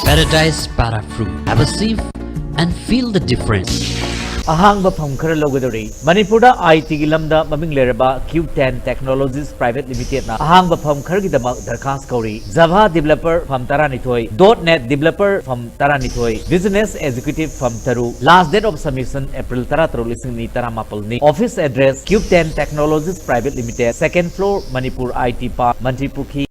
Paradise Para Fruit. Have a sip and feel the difference. Ahangba Phamkar Logadori, Manipura IT Gilamda Maming Leraba Q10 Technologies Private Limited na Ahangba Phamkar Gidamak Darkas Kauri, Java Developer from Taranitoy, .NET Developer from Taranitoy, Business Executive from Taru. Last date of submission April Taratro Lising Taramapalni. Office address Q10 Technologies Private Limited, 2nd floor, Manipur IT Park, Manjipukhi.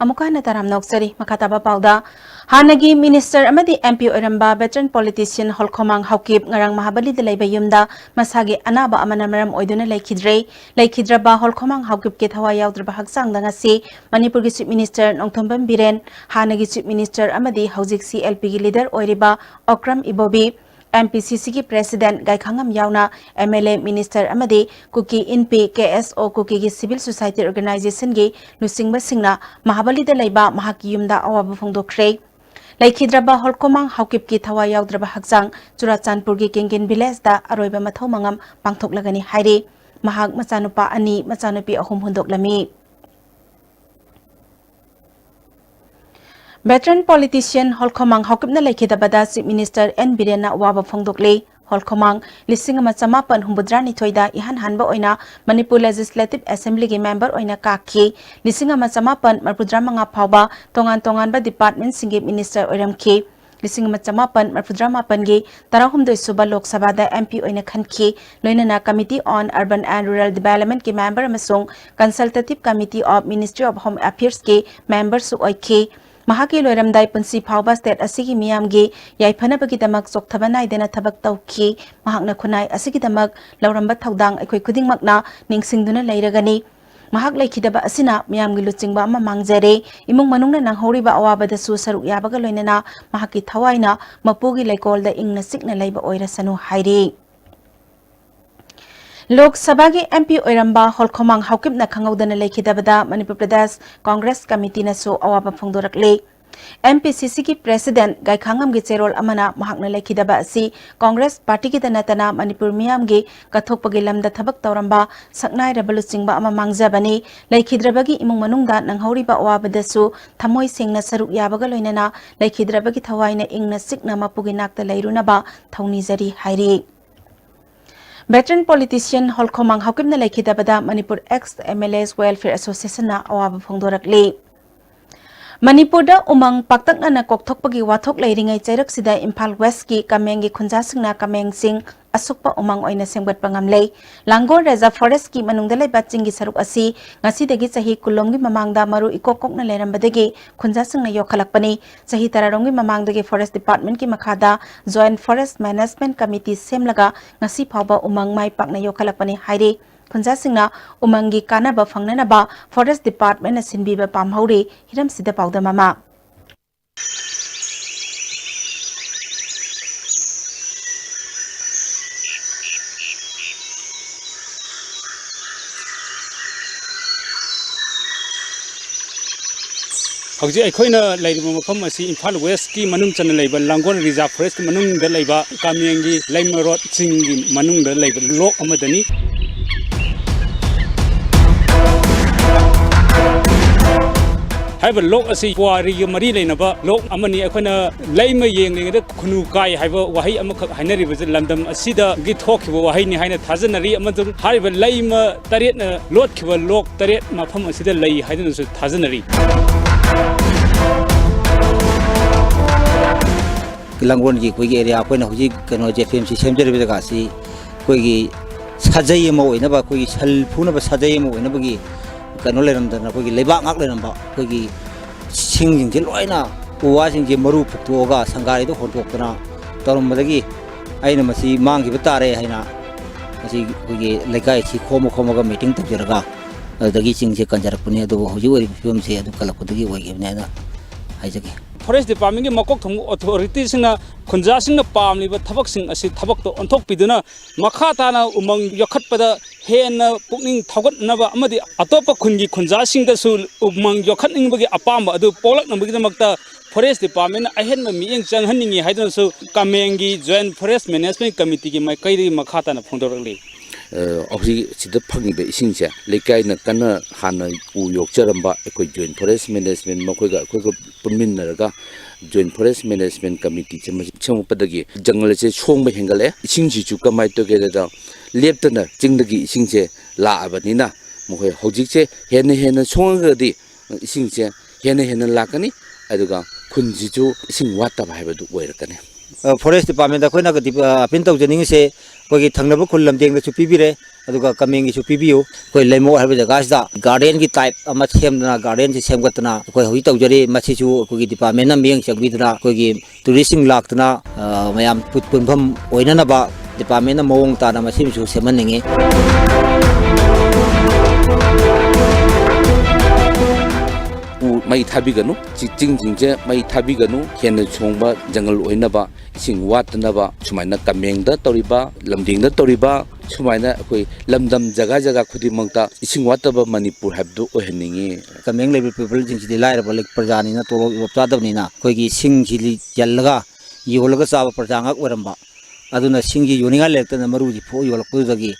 Amuka na taram noksari makataba pauda hanagi minister amadi MP oramba veteran politician holkomang haukip ngarang mahabali de laiba yumda masagi anaba amana maram oiduna laikhidraba holkomang haukip ke thawa yaudrba haksang danga si Manipur gi chief minister nongthombam biren hanagi chief minister amadi haujik CLP gi leader oiriba Okram Ibobi MPCC की president गायखांगम यावना MLA minister अमदे कुकी इनपी KSO Kuki की civil society organisation की लुसिंगबा सिंगना महाबलीदा लैबा महाकी युमदा अवाब फोंदोख्रे लैखिद्रबा होलकोमांग हाउकिप की थवा याउद्रबा हक्सांग चुराचानपुर की केंगेन विलेज दा अरोइबा मथौ मंगम पांगथोकलगनी हाइरे महाग मचानुपा अनि मचानुपी अहुम हुंदोकलमी Veteran politician Holkomang Haukipna Laikhidabada Chief Minister N Birena Waba Phongdokle Holkomang Lising Machamapan Humbudrani Toida Ihan Hanba Oina Manipur Legislative Assembly gi member Oina Kaki Lising Machamapan Marpudramanga Phauba Tongan ba Department Singi Minister Oiramki Lising Machamapan Marpudramapan gi Tarahumdoi Suba Lok Sabha da MP Oina Khanki Loinana Committee on Urban and Rural Development ki member amasung Consultative Committee of Ministry of Home Affairs ki member su oiki Mahaki loiramdai punsi phauba state asigi miyamgi yaiphanabagi damak sokthabanai dena thabak tauki mahakna khunai asigi damak lauramba thaudang aikoi kudingmakna ningsingduna leiragani mahak laikhidaba asina miyamgi luchingba ama mangjare imung manungna nanghoriba awabada su saruk yabaga loinana mahaki thawaina mapugi laikolda ingna sikna leiba oirasanu hairi Lok Sabha ki MP Oiramba Holkomang Haukipna Khangaudana Laikhidabada Manipur Pradesh Congress Committee na so awaba phongdorakle MPCC ki President Gaikhangam gi cherol amana mahakna Laikhidaba asi Congress Party ki tanatana Manipur miyam gi kathokpagi lamda thabak tawramba saknai revoluchingba ama mangjabani Laikhidrabagi imung manungda nanghoriba awabada su thamoi singna saruk yabaga loinana Laikhidrabagi thawaina ingna sikna mapugi nakta leirunaba thaunijari hairi Veteran politician Holkomang Haukipna Laikhidabada Manipur ex MLAs Welfare Association na awaba phongdorakle Manipur da umang paktakna na kokthokpagi wathok leiringai chairak sida Imphal West ki Kamengi khunjasingna Kameng sing asukpa umang oina sengbat pangamlei Langor Reserve Forest ki manungda leiba chingi saruk asi ngasidagi chahi kulomgi mamangda maru ikokokna leirambadagi khunjasingna yokhalakpani chahi tararongi mamangdagi Forest Department ki makhada Joint Forest Management Committee semlaga ngasi phauba umang mai pakna yokhalakpani haire khunjasingna umangi kanaba phangnanaba Forest Department na sinbiba pamhauri hiram sida pauda mama Hauji aikoina laiba mafam asi Imphal West ki manung chana laiba Langor Reserve Forest ki manung da laiba Kamengi Laima Road Chingi manung da laiba lok amadani HYBE लोक असि पुवारी गे मरी लेनबा लोक अमनी अखना लेम येंगलिंगदा खुनु काय HYBE वहाई अमख हाइनरिब जे लंदम असिदा गी थोखिब वहाई नि हाइना थाजनरी अमदु HYBE लेम तरेत लोटखिब लोक तरेत मफम असिदा लई हाइदनसु थाजनरी Langgon gi koi area koi na huji kano je film si semjere be ga si koi gi sajai mo ina ba koi sal phuna ba sajai mo ina ba gi kano le ram da na koi gi leba ngak le ram ba koi gi sing jing je loina uwa sing je maru phukto ga sangai do hon tok na tarum ba gi aina masi mang gi batare haina masi koi gi lekai si khomo khomo ga meeting tak jeraga adagi sing je kanjar pune do huji ori film se adu kala ko gi oi gi na hai jage Forest Department ki makok thong authority singna khunja singna pamli ba thabak sing asi thabak to onthok piduna makha ta na umang yakhat pada hen pukning thogat na ba amadi atopa khungi khunja sing da su umang yakhat ning bagi apam ba adu polak na bagi makta Forest Department ahen ma mieng chang haningi haidon su kamengi Joint Forest Management Committee ki mai kai ri makha ta na phongdorli Obviously, the Puggy Sinja, Lekai Nakana Hana, Yorkshiramba, a Joint Forest Management, Mokoga, Puminaraga, Joint Forest Management Committee, Chamupadagi, Jungle Chong Hengale, Singji Chuka might together, Lieutenant Jingdagi Singje, La Abanina, Mohe Hojice, Hene Songa di Singje, Hene Lakani, Aduga, Kunjitu, Sing what up have to wear. Forest Department da koina ga pinto jening se koi thangnaba khullam deng da chu pibire aduga kameng gi chu pibiu koi lemo harbe jaga da garden gi type ama semna garden si semgatna koi hoi tawjari machi chu koi department na meng chagbidna koi gi tourism laktna mayam punpham oina na ba department na mawong ta na machi chu semanninge Mai Tabiganu, Ching Jinja, Mai Tabiganu, Ken Chongba, Jungle Oinaba, Sing Watanaba, Sumaina Kamengda Toriba, Lamding the Toriba, Sumaina, Lamdam Jagajaga Kudimangta, Sing Wataba Manipur have do Oheningi. Kameng level people in the light of Lake Perjanina, Toro Tadamina, Kogi Sing Jili Yalaga, Yolaga Sava Perjanga Uramba, Aduna Singi Uninga left and Maruji for your Puzagi,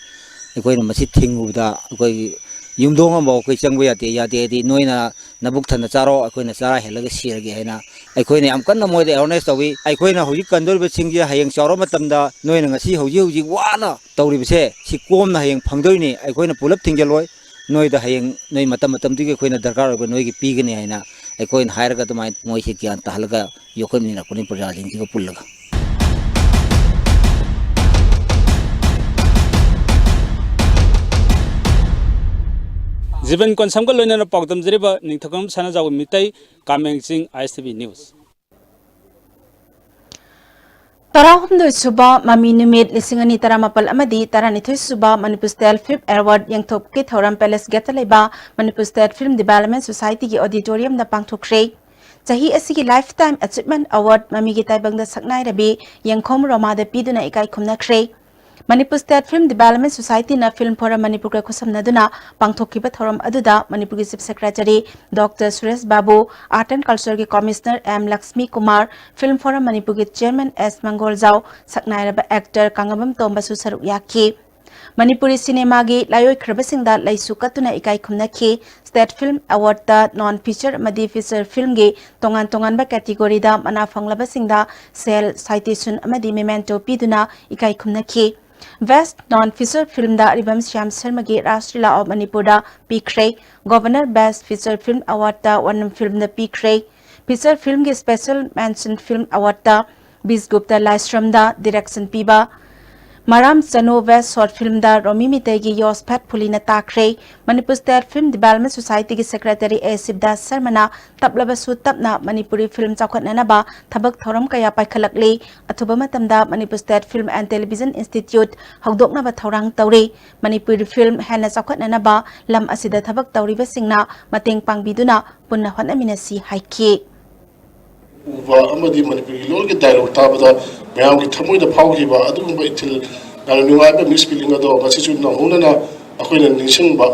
a quite a massive thing with the Yumdong about Kisangway at the Yadi, Noina, Nabuktan Charo, a queen of Sarah Helaga Siergana. I queen am kind of more the honest away. I queen who you can do with Singia, Hayang Sharomatamda, knowing a sea who you wana, Tori say, she quam Hayang Pangdoni, I queen a pull up Tingaloi, Noi the Hayang, Noi Matamatam Tika Queen of Dakar, Noigi Pigana, I queen higher got my Moishiki and Talaga, Yokomin, a Kunin Pujali, Pulaga. Ziban kon samgal loina na pagdam jeriba ningthakam sana jaw mitai Kameng Singh ISTV News. Tarahumdoi suba mami numit lisingani taramapal amadi taranithoy suba Manipur State Film Award yangthop ki thoram palace gatalaiba Manipur State Film Development Society ki auditorium na pangthokre. Chahi asigi lifetime achievement award mami gi taibangda saknai rabi yangkhom roma da piduna ikai khumna kre. Manipur State Film Development Society na Film Forum Manipur ka kusam naduna pangthokiba thoram aduda Manipur ki Chief Secretary Dr. Suresh Babu, Art and Culture ki Commissioner M. Lakshmi Kumar, Film Forum Manipur ki Chairman S. Mangolzau, saknairaba actor Kangabam Tomba su saruk yaki. Manipuri cinema gi layoi khrabasingda laisu katuna ikai khumna ki State Film Award ta non-feature madi feature film gi tongan ba category da mana fanglabasingda sel citation amadi memento piduna ikai khumna ki. Best non-feature film da Ribam Shyam Sharma gi Rashtriya of Manipur da Pikre, Governor Best Feature Film Award da One Film da Pikre, Feature Film gi Special Mention Film Award da Biz Gupta Lystrom da Direction Piba, Maram Sano West Short Film da Romi Mitegi Yos Pat Pulina Takre, Manipur State Film Development Society ki Secretary A. Sibdas Sarmana, Tablaba Su Tapna Manipuri Film Chakwat Nanaba, Tabak Thoram Kaya Paikalakli, Atuba Matamda Manipur State Film and Television Institute, Hagdokna Ba Thorang Tauri, Manipuri Film Hana Chakwat Nanaba, Lam Asida Tabak Tauri Basingna, Mating Pangbiduna, Punna Hon Aminasi Haiki. Uva amadi Manipuri lol ke dialogue tabada mayam ki thamoi da phaugiba adugumba itil nang nungai ba mispealing ado masi chu na hunana akoina ningsing ba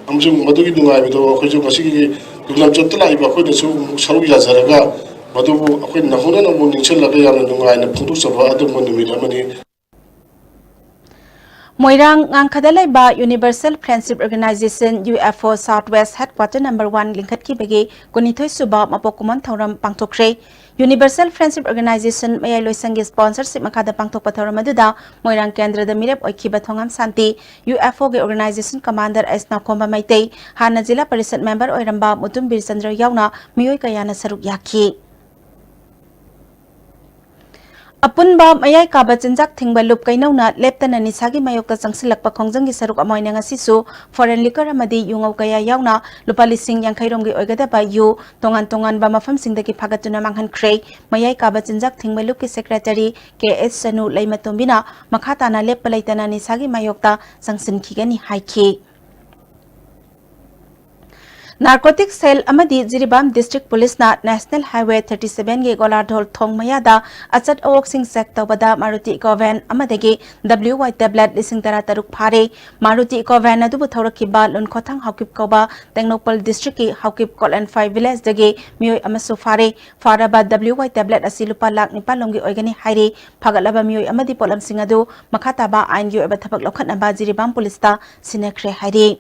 amjung madugi nungai ba do akoi ju masi ki dunam chotla iba akoi da chu saru ya zaraga madubu akoi na hunana mo ningsing la ga ya nungai na phundu saba adum mon mi amani Moirang ngangkhada laiba Universal Friendship Organization UFO Southwest Headquarter number 1 lingkhat ki bege kunithoi suba mapokuman thoram pangthokre Universal Friendship Organization mayai loisangi sponsorship makada pangthokpa thoram aduda Moirang Kendra da mirep oikhiba thongam santi UFO ge organization commander Esna Khomba Maitei hana jila parishad member oiramba Mutum Bir Chandra yauna miyoi kayana saruk yakhi Apunba mayai kaba chinjak thingba lup kainona leptana nisagi mayokta changsilakpa khongjanggi saruk amoina ngasisu foreign liquor amadi yungau kaya yauna lupa lising yang khairomgi oigadaba yu tongan ba mafam singdagi phagatuna manghan khrei mayai kaba chinjak thingba lup ki secretary KS Sanu Laimatombina makhatana leppa laitana nisagi mayokta changsin khigani haiki Narcotic Cell amadi Jiribam District Police na National Highway 37 ge Golardhol Thong Mayada achat awok sing sek tawbada Maruti Ecovan amadagi WY tablet lising tara taruk phare Maruti Ecovan adu thawrakiba Lunkhothang Haukip Koba Tengnopal District ki Haukip Call and 5 village dagi miyoi amasu phare faraba WY tablet asi lupa lak nipalomgi oigani haire phagalaba miyoi amadi polam sing adu makhataba ain gi oba thabak lokhatnaba Jiribam Police ta sinakre haire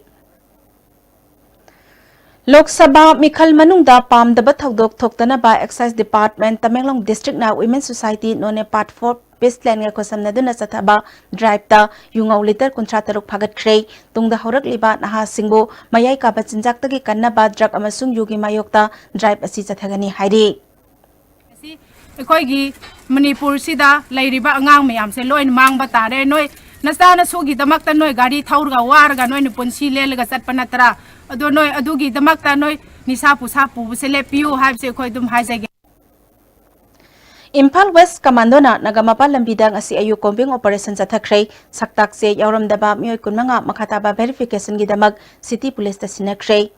Lok Sabha Mikhal Manungda Pamdaba Thaudok Thoktanaba Excise Department Tamenglong District na Women's Society None Part 4 Baseline nga kosamnaduna sathaba drive ta yungau liter kuntra taruk phagat khrei tungda horak liba naha singbo mayai ka bachinjak tagi kannaba drug amasung yugi mayokta drive asi chathagani hairi ꯑꯩꯈꯣꯏꯒꯤ ꯃꯅꯤꯄꯨꯔꯁꯤꯗ ꯂꯩꯔꯤꯕ ꯑꯉꯥꯡ ꯃꯌꯥꯝꯁꯦ ꯂꯣꯏꯅ ꯃꯥꯡꯕ ꯇꯥꯔꯦ ꯅꯣꯏ ꯅꯆꯥꯅꯁꯨꯒꯤꯗꯃꯛꯇ ꯅꯣꯏ ꯒꯥꯔꯤ ꯊꯧꯔꯒ ꯋꯥꯔꯒ ꯅꯣꯏꯅ ꯄꯨꯟꯁꯤ ꯂꯦꯜꯂꯒ ꯆꯠꯄ ꯅꯠꯇ꯭ꯔꯥ ꯑꯗꯣ ꯅꯣꯏ ꯑꯗꯨꯒꯤꯗꯃꯛꯇ ꯅꯣꯏ ꯅꯤꯁꯥ ꯄꯨꯁꯥ ꯄꯨꯕꯁꯦ ꯂꯦꯞꯄꯤꯌꯨ ꯍꯥꯏꯕꯁꯦ ꯑꯩꯈꯣꯏ ꯑꯗꯨꯝ ꯍꯥꯏꯖꯒꯦ Impal West Commandona Nagamapa Lambidang asi ayu combing operation chathakhrei saktakse yauramdaba mioi kunmanga makhataba verification gidamag city police ta sinakhrei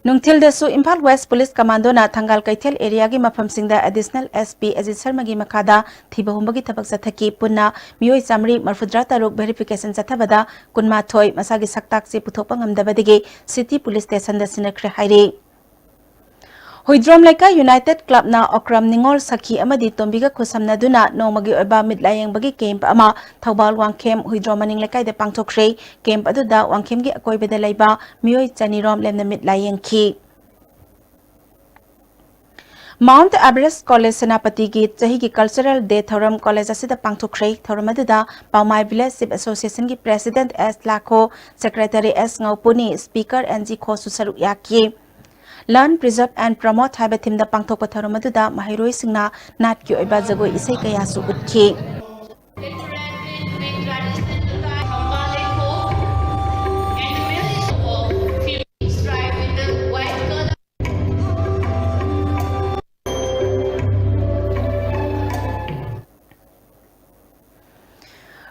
Nungthil desu Impal West Police Commandona Thangal Kaithel area gi mafam singda additional SP Ajit Sharma gi makada thibahumbagi thabak chathaki punna mioi chamri marfudra taruk verification chathabada kunma thoi masagi saktakse puthokpa ngamdabadigi city police station da sinakre hairi Huidrom Laika United Club na Okram Ningol Sakhi amadi Tombiga Kusamnaduna Nomagi Oba Midlayang Bagi Camp ama Thaubal Wangkem Huidrom Maning Lakai de Pangthokhrei Camp aduda Wangkem gi akoibeda laiba mioi chanirom lemna midlayang khi Mount Everest College Senapati gi chahi gi Cultural Day Thoram College asida pangthokhrei thoram aduda Paumai Village Civ Association gi President S Lakho Secretary S Ngaupuni Speaker NG Kho Susaru Yaki Learn, Preserve and Promote haiba thimda pangthokpa thoram aduda mahiroi singna nat ki oiba jagoi isai kaya su utki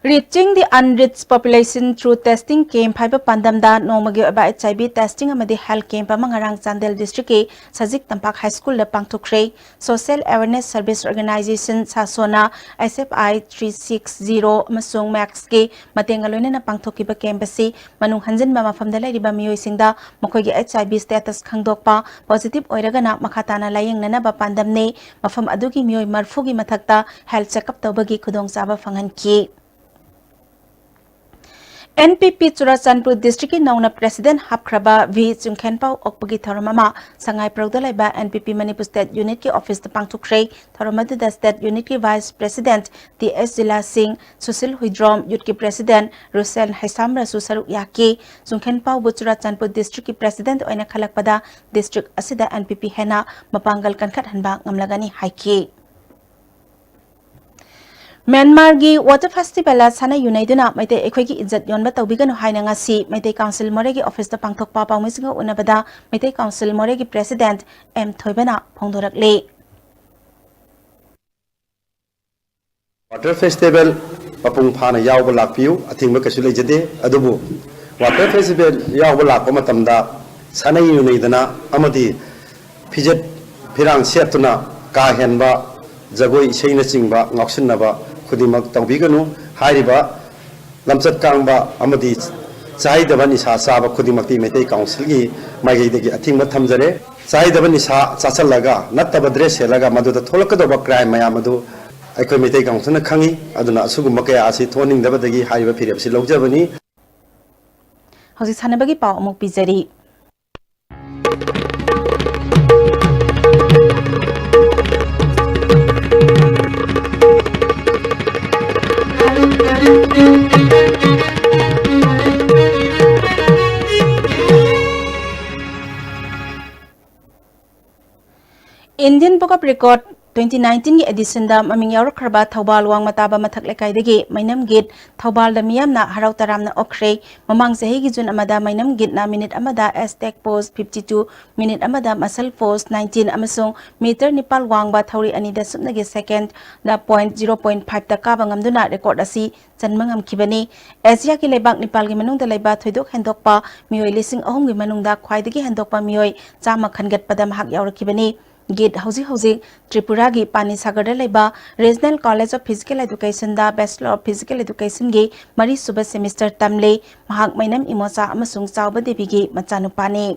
Reaching the unreached population through testing camp haiba pandamda nomagi oba HIV testing amadi health camp amangarang Chandel district ke Sajik Tampak High School la pangthokhrei Social Awareness Service Organization Sasona SFI 360 amasung Max ke matenga loina pangthokiba camp asi manung hanjinba mafamda lairiba miyoi singda mokoigi HIV status khangdokpa positive oiragana makhatana layingnana ba pandamne mafam adugi miyoi marfugi mathakta health checkup tawbagi khudong chaba phanganki NPP Churachandpur District ki Nauna President Hapkraba V Chungkhenpau Okpagi Tharamama Sangai Progdalaiba NPP Manipur State Unit ki Office ta Pangthokhrei Tharamadu da State Unit ki Vice President TS Jila Singh Susil Huidrom Youth ki President Rusen Haisamra Susaru Yaki Chungkhenpau Churachandpur District ki President oina khalakpada District asida NPP hena mapangal kankhat hanba ngamlagani haiki Myanmar gi Water Festival sana Yunaiduna Maite Ekhoigi Izzat Yonba Tawbiganu haina ngasi Maite Council Moregi Office ta pangthokpa pawmisinga unabada Maite Council Moregi President M Thoibana phongdorakle Water Festival papung phana yawba lakpiu athingba kasu lejade adubu Water Festival yawba lakpa matamda sana Yunaiduna amadi fijet phirang setuna ka henba jagoi seina chingba ngaksinaba खुदिमक तौबीगनु हारिबा लमचत Kangba अमदी चाइदबा Nisa Chaba खुदिमक्ति मेतै council की माइगैदगी a thing थमजरे चाइदबा निसा चाचलगा नत्तब dress हेलगा मदुदा थोलकदबा crime मया मदु ꯑꯩꯈꯣꯏ ꯃꯩꯇꯩ ꯀꯥꯡꯂꯨꯞꯅ ꯈꯪꯉꯤ ꯑꯗꯨꯅ ꯑꯁꯤꯒꯨꯝꯕ ꯀꯌꯥ ꯑꯁꯤ ꯊꯣꯛꯍꯟꯅꯤꯡꯗꯕꯗꯒꯤ ꯍꯥꯏꯔꯤꯕ ꯐꯤꯔꯦꯞ ꯑꯁꯤ ꯂꯧꯖꯕꯅꯤ ꯍꯧꯖꯤꯛ ꯁꯥꯟꯅꯕꯒꯤ ꯄꯥꯎ ꯑꯃꯨꯛ ꯄꯤꯖꯔꯤ Indian Book of Record 2019 की एडिशन दा ममिंग यावरखरबा थौबाल वांग मताबा मथक लेकाइदगी मैनम गित थौबाल दा मियामना हराव तरामना ओखरे ममांग सही की जुन अमदा मैनम गित ना मिनिट अमदा एस्टेक पोस्ट 52 मिनिट अमदा मसल पोस्ट 19 अमसों मीटर निपाल वांग बा थौरी अनिदा सुपनगे सेकेंड दा 0.5 ता काबा ngamduna record asi chanmangam khibani Asia ki lebak Nepal gi manung da leba thoidok hendokpa mioi lising ahum gi manung da khwaidagi hendokpa mioi chama khangat padam hak yaurakhibani Gate Hausi Tripura gi Pani Sagar leba Regional College of Physical Education da Bachelor of Physical Education gi Mari Suba semester tamle mahak mainam imosa amasung chawba debi gi machanupani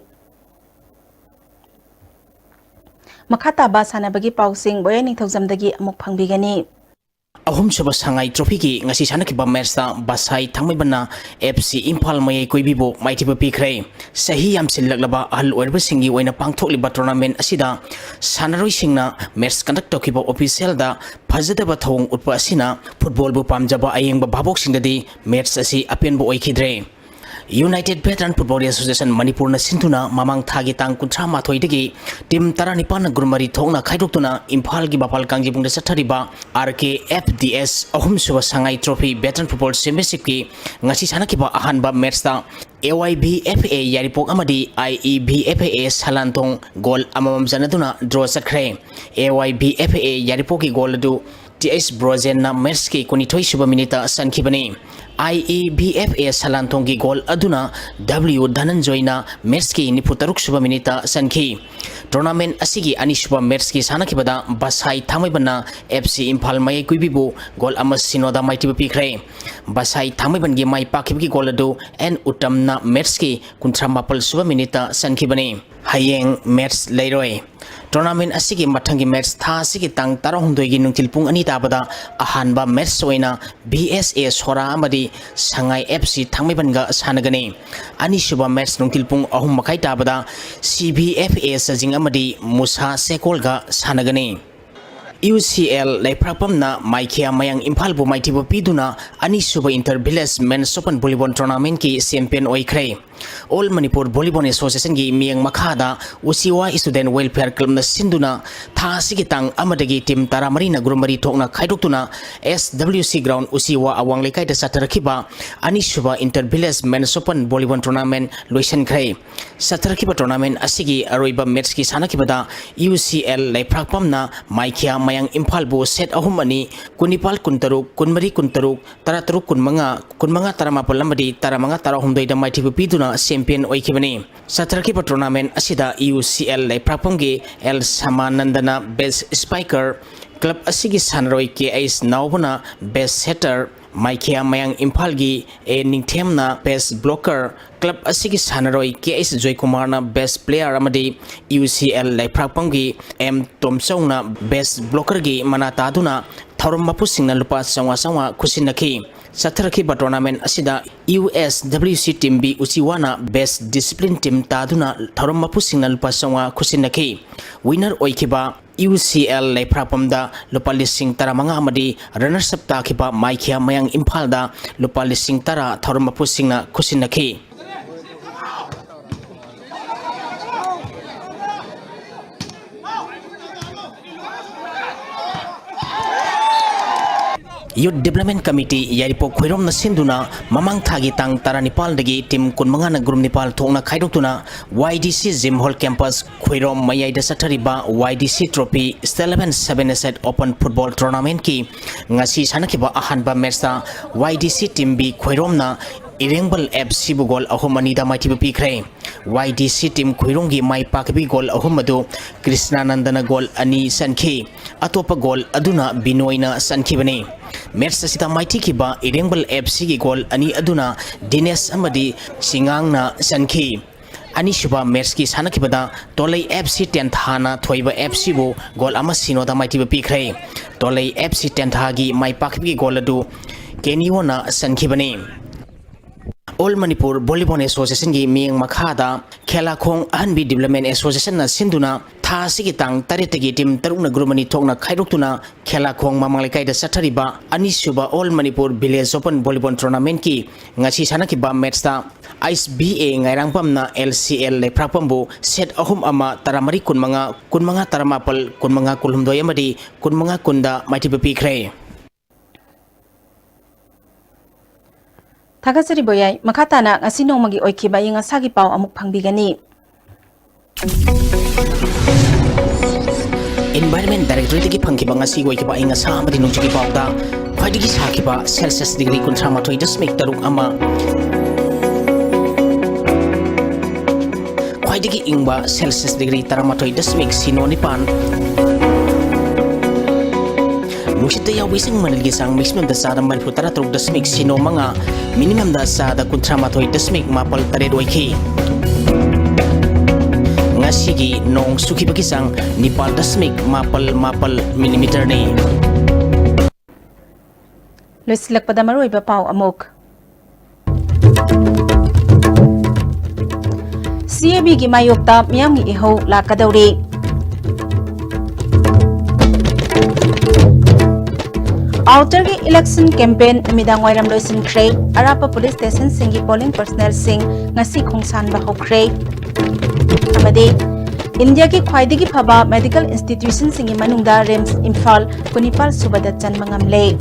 Makhata ba sanabagi pausing boyaning thaujamdagi amuk phangbigani ahum suba sangai trophy ki ngasi sanaki ba match ta basai thangmaibana FC Imphal mayai koibibo maitiba pikre sahi yam sillaklaba ahal oirba singi oina pangthokliba tournament asida sanaroi singna match conduct tokiba official da phajadaba thong utpa asina football bu pamjaba ayengba bhabok singdadi match asi apenbo oikhidre United Veteran Football Association Manipur na sintuna mamang thagi tang kuntra mathoi degi team taranipan na gurmari thongna khaidoktuna Imphal gi bapal kangjibung de sathariba RKFDS ahum suba sangai trophy veteran football championship ki ngasi sanakiba ahanba match ta AYBFA yaripok amadi IEBFA salantong goal amamam janaduna draw sakre AYBFA yaripok ki goal du TS Brozen na match ki kunithoi suba minita sankhibani IEBFA salantong ki goal aduna W Dhananjoy na match ki niputaruk suba minita sankhi tournament asigi ani suba match ki sanakibada Basai Thamaibana FC Imphal mai kuibibu goal ama sinoda maitiba pikre Basai Thamaiban gi mai pakibgi goal adu N Uttam na match ki kuntra mapal suba minita sankhibani hayeng match leiroi tournament asigi mathangi match tha asigi tang tarahundoi gi nungtil pung ani tabada ahanba match oina BSA Sora amadi Sangai FC Thangmaiban ga sanagani ani suba match nungtil pung ahum makai tabada CBFA sajing amadi Musa Sekol ga sanagani UCL Laiprakpam na Maikia Mayang Imphal bu maitiba piduna ani suba inter village men's open volleyball tournament ki champion oikre All Manipur Volleyball Association gi miyang makhada Usiwa Student Welfare Club na sinduna tha sigi tang amadagi team taramari na gurumari thokna khaidoktuna SWC ground Usiwa awang lekai da satarakiba ani suba inter village men's open volleyball tournament loisan khre satarakiba tournament asigi aroiba match ki sanakibada UCL Laiprakpam na Maikia Mayang Imphal bu set ahum ani kunipal kuntaruk kunmari kuntaruk tarataruk kunmanga taramapal lamadi taramanga tarahumdoi da maitibu piduna champion oikibani satraki tournament asida UCL Laiprakpamgi El Samanandana best spiker club asigi sanroi ke ais naubuna best setter Maikia Mayang Imphal gi e ningthemna best blocker club asigi sanaroi KS Joy Kumar na best player amadi UCL Laiprakpam gi M Tomsong na best blocker gi manata duna thorom mapusing na lupa sawa khusinaki satraki tournament asida USWC team B Usiwana best discipline team taduna thorom mapusing na lupa sawa khusinaki winner oikiba UCL Laiprakpam da lupa lising tara mga amadi runners up takiba Maikia Mayang Imphal da lupa lising tara thorom mapusing na khusinaki Youth Development Committee Yaripo Khwirom na sinduna mamang thagi tang taranipal dagi team kunmanga na group Nepal thongna khaidoktuna YDC Gym Hall Campus Khwirom mayai da sathariba YDC Trophy Steleven 7 Set Open Football Tournament ki ngasi sanakiba ahanba match ta YDC Team B Khwirom na Irengbal FC bu goal ahumani da maitiba pikre YDC team Khwirongi mai pakbi goal ahumadu Krishna Nandana goal ani sankhi atopa goal aduna Binoina sankhibani match asita maiti kiba Irengbal FC gi goal ani aduna Dinesh amadi Singang na sankhi ani shuba match ki sanakibada Tolai FC 10 thana thoiba FC bu goal ama sinoda maitiba pikre Tolei FC Tenthagi mai pakhi goal adu Keniona sankhibani All Manipur Volleyball Association gi ming makhada khela khong anbi development association na sinduna tha sigi tang taritagi team taruna grumani thokna khairoktuna khela khong mamanglaikai da sathariba anisuba All Manipur Village Open Volleyball Tournament ki ngasi sanakiba match ta ISBA ngairangpam na LCL leprapambu set ahum ama taramari kunmanga taramapal kunmanga kulhumdoi amadi kunmanga kunda maitiba pikre Thagasari boyai makhatana ngasi nongmagi oikiba inga sagi pau amuk phangbigani Environment Directorate ki phangkiba ngasi oikiba inga sa amadi nungji pau da khwaidigi sakiba Celsius degree 38.3 taruk ama khwaidigi ingba Celsius degree 38.9 sino nipan Nushita ya wising manilgi sang maximum da sa da Manipur 13.6 sino mga minimum da sa da 38.6 mapal tared oiki ngasigi nong suki bakisang nipal dasmik mapal millimeter ni Loislak pada maroi ba pau amok CAB gi mayokta miyam gi iho la kadawri Outer gi election campaign midang wairam loisin khrei arapa police station singi polling personnel sing ngasi khongsan ba hokhrei amade India ki khwaidigi phaba medical institution singi manungda RIMS Imphal kunipal subada chan mangamle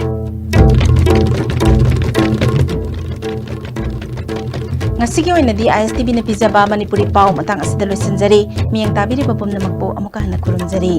ngasi gi oinadi ISTB na pizaba Manipuri pau matang asida loisinjari miyang tabiri babum namakpo amuka hana kurumjari